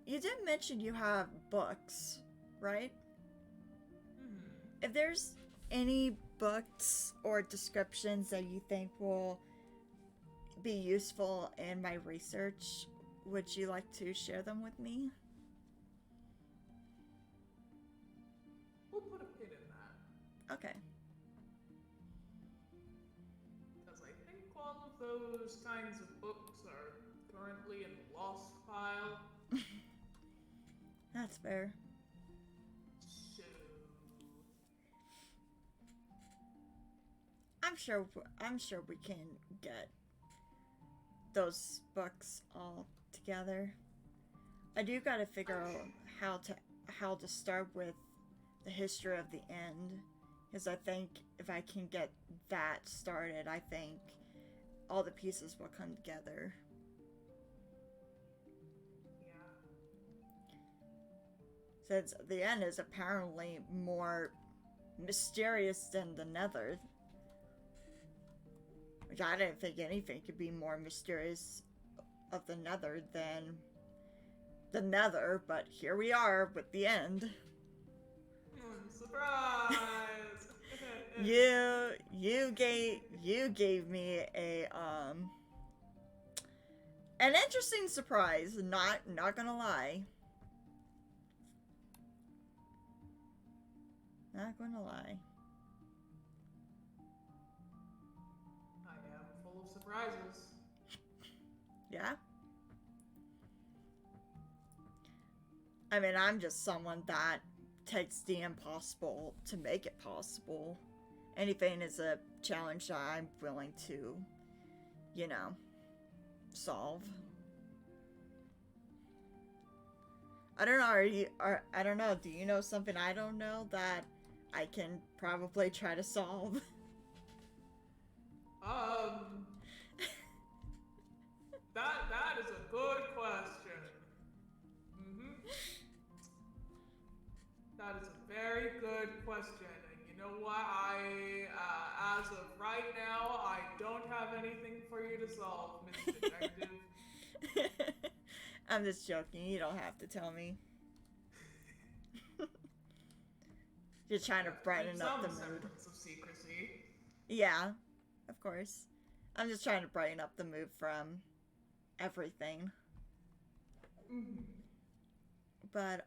A: You did mention you have books, right? If there's any books or descriptions that you think will be useful in my research, would you like to share them with me?
B: We'll put a pin in that.
A: Okay.
B: Because I think all of those kinds of books are currently in the lost file.
A: That's fair.
B: So...
A: I'm sure we can get those books all together. I do gotta figure out how to start with the history of the end, because I think if I can get that started, I think all the pieces will come together.
B: Yeah.
A: Since the end is apparently more mysterious than the Nether. Which I didn't think anything could be more mysterious of the Nether than the Nether, but here we are with the end.
B: Surprise!
A: you gave me a an interesting surprise, not gonna lie. Not gonna lie.
B: I am full of
A: I mean, I'm just someone that takes the impossible to make it possible. Anything is a challenge that I'm willing to, you know, solve. I don't know. I don't know. Do you know something I don't know that I can probably try to solve?
B: That is a good question. That is a very good question. And you know what? As of right now, I don't have anything for you to solve, Miss Detective.
A: I'm just joking. You don't have to tell me. You're trying to brighten up the mood.
B: Some semblance of secrecy.
A: Yeah, of course. I'm just trying to brighten up the mood from everything. But,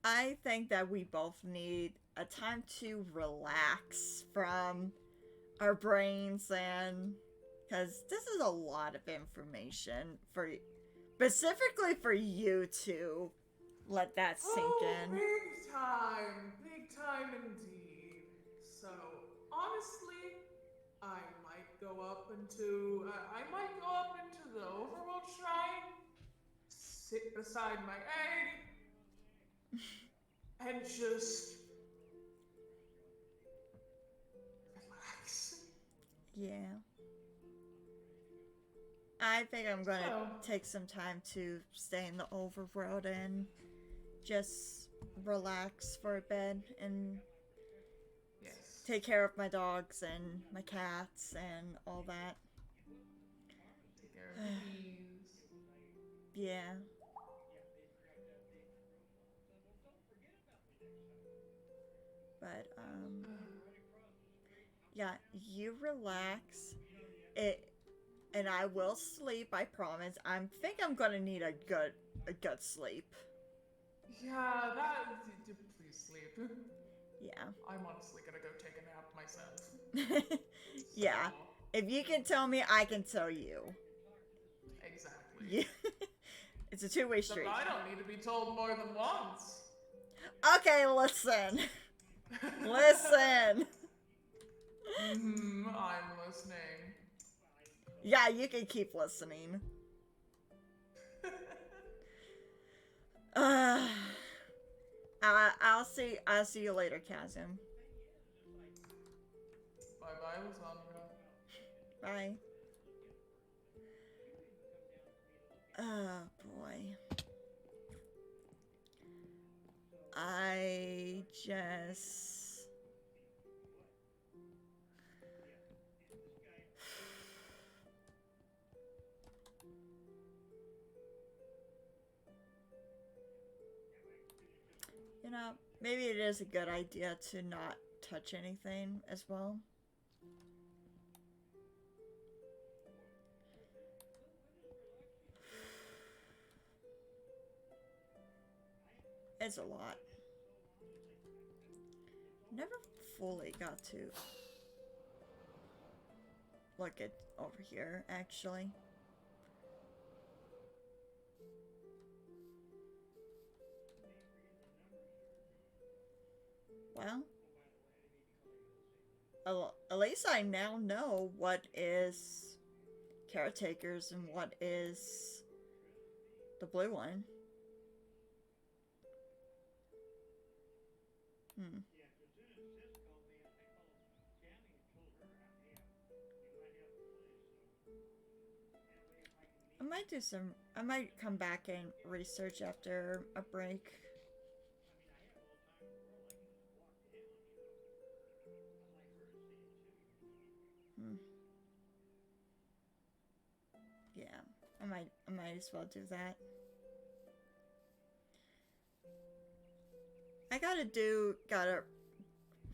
A: I think that we both need a time to relax from our brains and because this is a lot of information for specifically for you to let that sink in.
B: Big time indeed. So honestly, I might go up into the overworld shrine, sit beside my egg, and just relax.
A: Yeah. I think I'm gonna
B: So,
A: take some time to stay in the overworld and just relax for a bit and
B: yes.
A: take care of my dogs and my cats and all that.
B: Take care of the bees.
A: Yeah. But yeah, you relax. It and I will sleep, I promise. I think I'm gonna need a good sleep.
B: Yeah, please sleep.
A: Yeah.
B: I'm honestly gonna go take a nap myself.
A: Yeah.
B: So,
A: If you can tell me, I can tell you.
B: exactly.
A: Yeah. It's a two-way
B: Except
A: street.
B: I don't need to be told more than once.
A: Okay, listen. Listen.
B: I'm listening.
A: Yeah, you can keep listening. Uh, I'll see you later, Kazum.
B: Bye bye, Lysandra.
A: Bye. Oh boy. I just you know, maybe it is a good idea to not touch anything as well. It's a lot. Never fully got to look at over here, actually. Well, at least I now know what is caretakers and what is the blue one. Hmm. I might come back and research after a break. Hmm. Yeah, I might as well do that. Gotta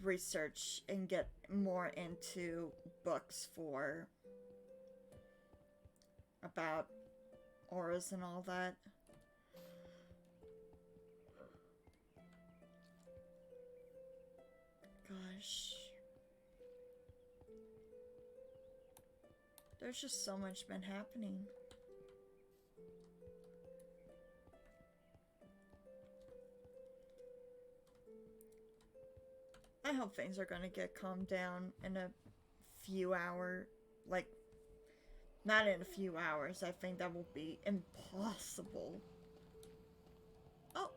A: research and get more into books for about auras and all that. Gosh. There's just so much been happening. I hope things are gonna get calmed down in a few hours. Like, not in a few hours. I think that will be impossible. Oh.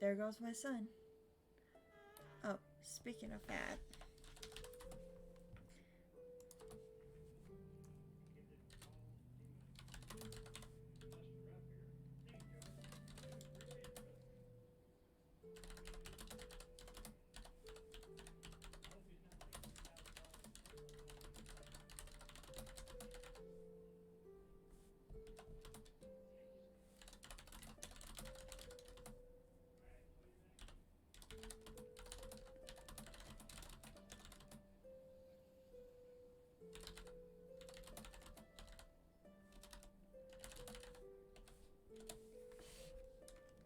A: There goes my son. Oh, speaking of that.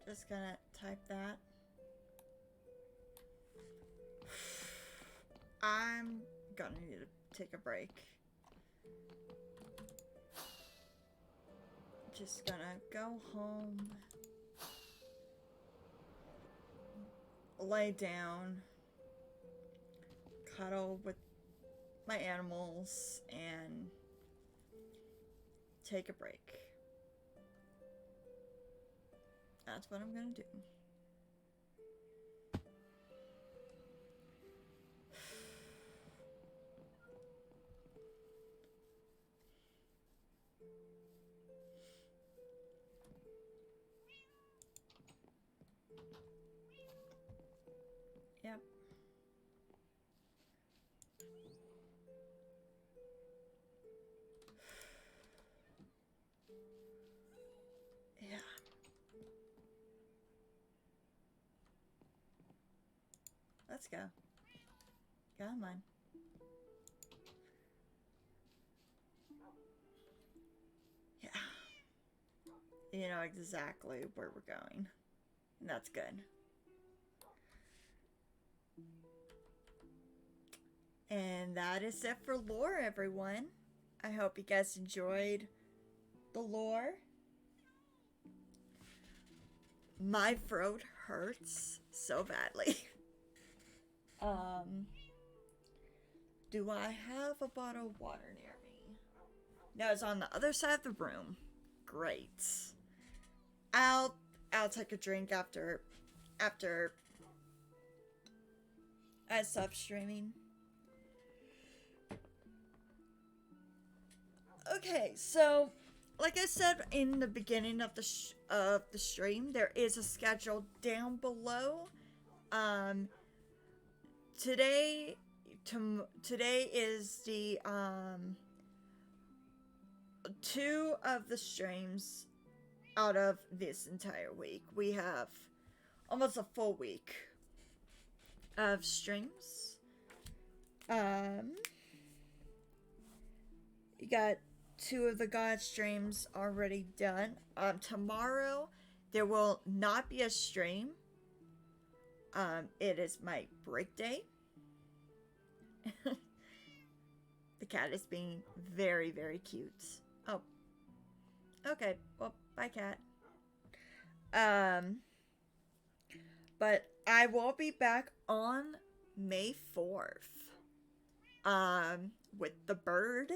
A: Just gonna type that. I'm gonna need to take a break. Just gonna go home, lay down, cuddle with my animals, and take a break. That's what I'm gonna do. Yep. Yeah. Let's go. Come on. Yeah. You know exactly where we're going. And that's good. And that is it for lore, everyone. I hope you guys enjoyed the lore. My throat hurts so badly. Do I have a bottle of water near me? No, it's on the other side of the room. Great. I'll take a drink after I stop streaming. Okay, so like I said in the beginning of the stream, there is a schedule down below. Today is the 2 of the streams out of this entire week. We have almost a full week of streams. You got 2 of the God streams already done. Tomorrow there will not be a stream. It is my break day. The cat is being very, very cute. Oh. Okay, well, bye, cat. But I will be back on May 4th. With the bird.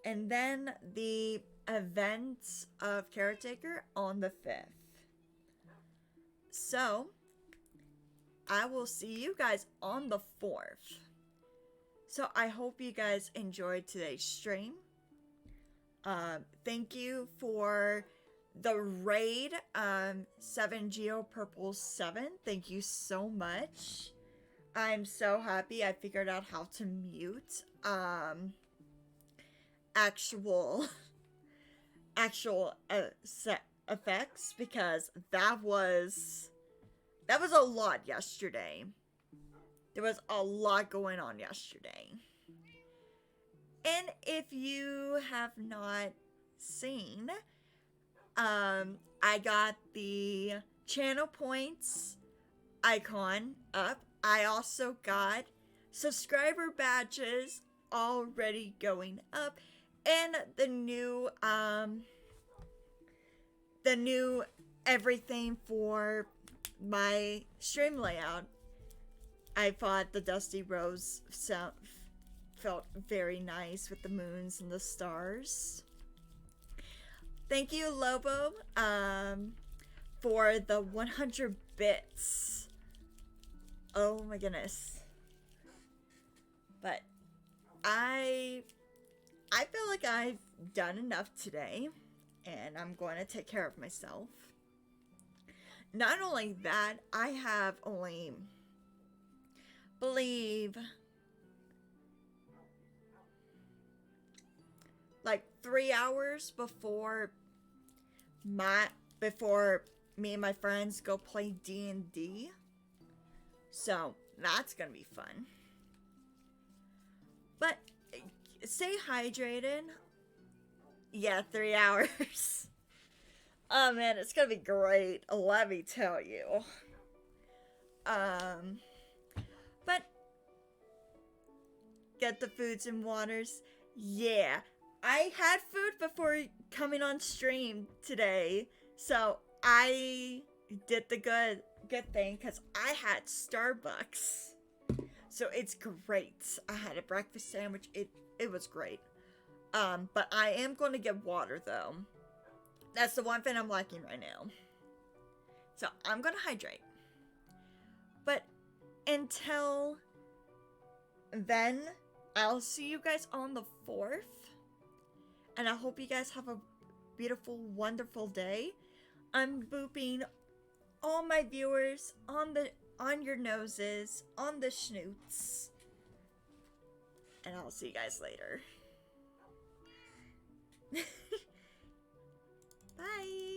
A: And then the event of Caretaker on the 5th. So, I will see you guys on the 4th. So, I hope you guys enjoyed today's stream. Thank you for the raid, 7 Geo Purple 7. Thank you so much. I'm so happy I figured out how to mute, actual set effects, because that was a lot yesterday. There was a lot going on yesterday. And if you have not seen, I got the channel points icon up. I also got subscriber badges already going up, and the new everything for my stream layout, I thought the Dusty Rose sound felt very nice with the moons and the stars. Thank you, Lobo, for the 100 bits. Oh my goodness. But I feel like I've done enough today, and I'm going to take care of myself. Not only that, I have only, believe, like 3 hours before me and my friends go play D&D. So that's gonna be fun. But stay hydrated. Yeah, 3 hours. Oh man, it's gonna be great. Let me tell you. But get the foods and waters. Yeah, I had food before coming on stream today, so I did the good thing because I had Starbucks. So it's great. I had a breakfast sandwich. It was great. But I am going to get water though. That's the one thing I'm lacking right now. So I'm going to hydrate. But until then, I'll see you guys on the 4th. And I hope you guys have a beautiful, wonderful day. I'm booping all my viewers on your noses, on the schnoots. And I'll see you guys later. Bye.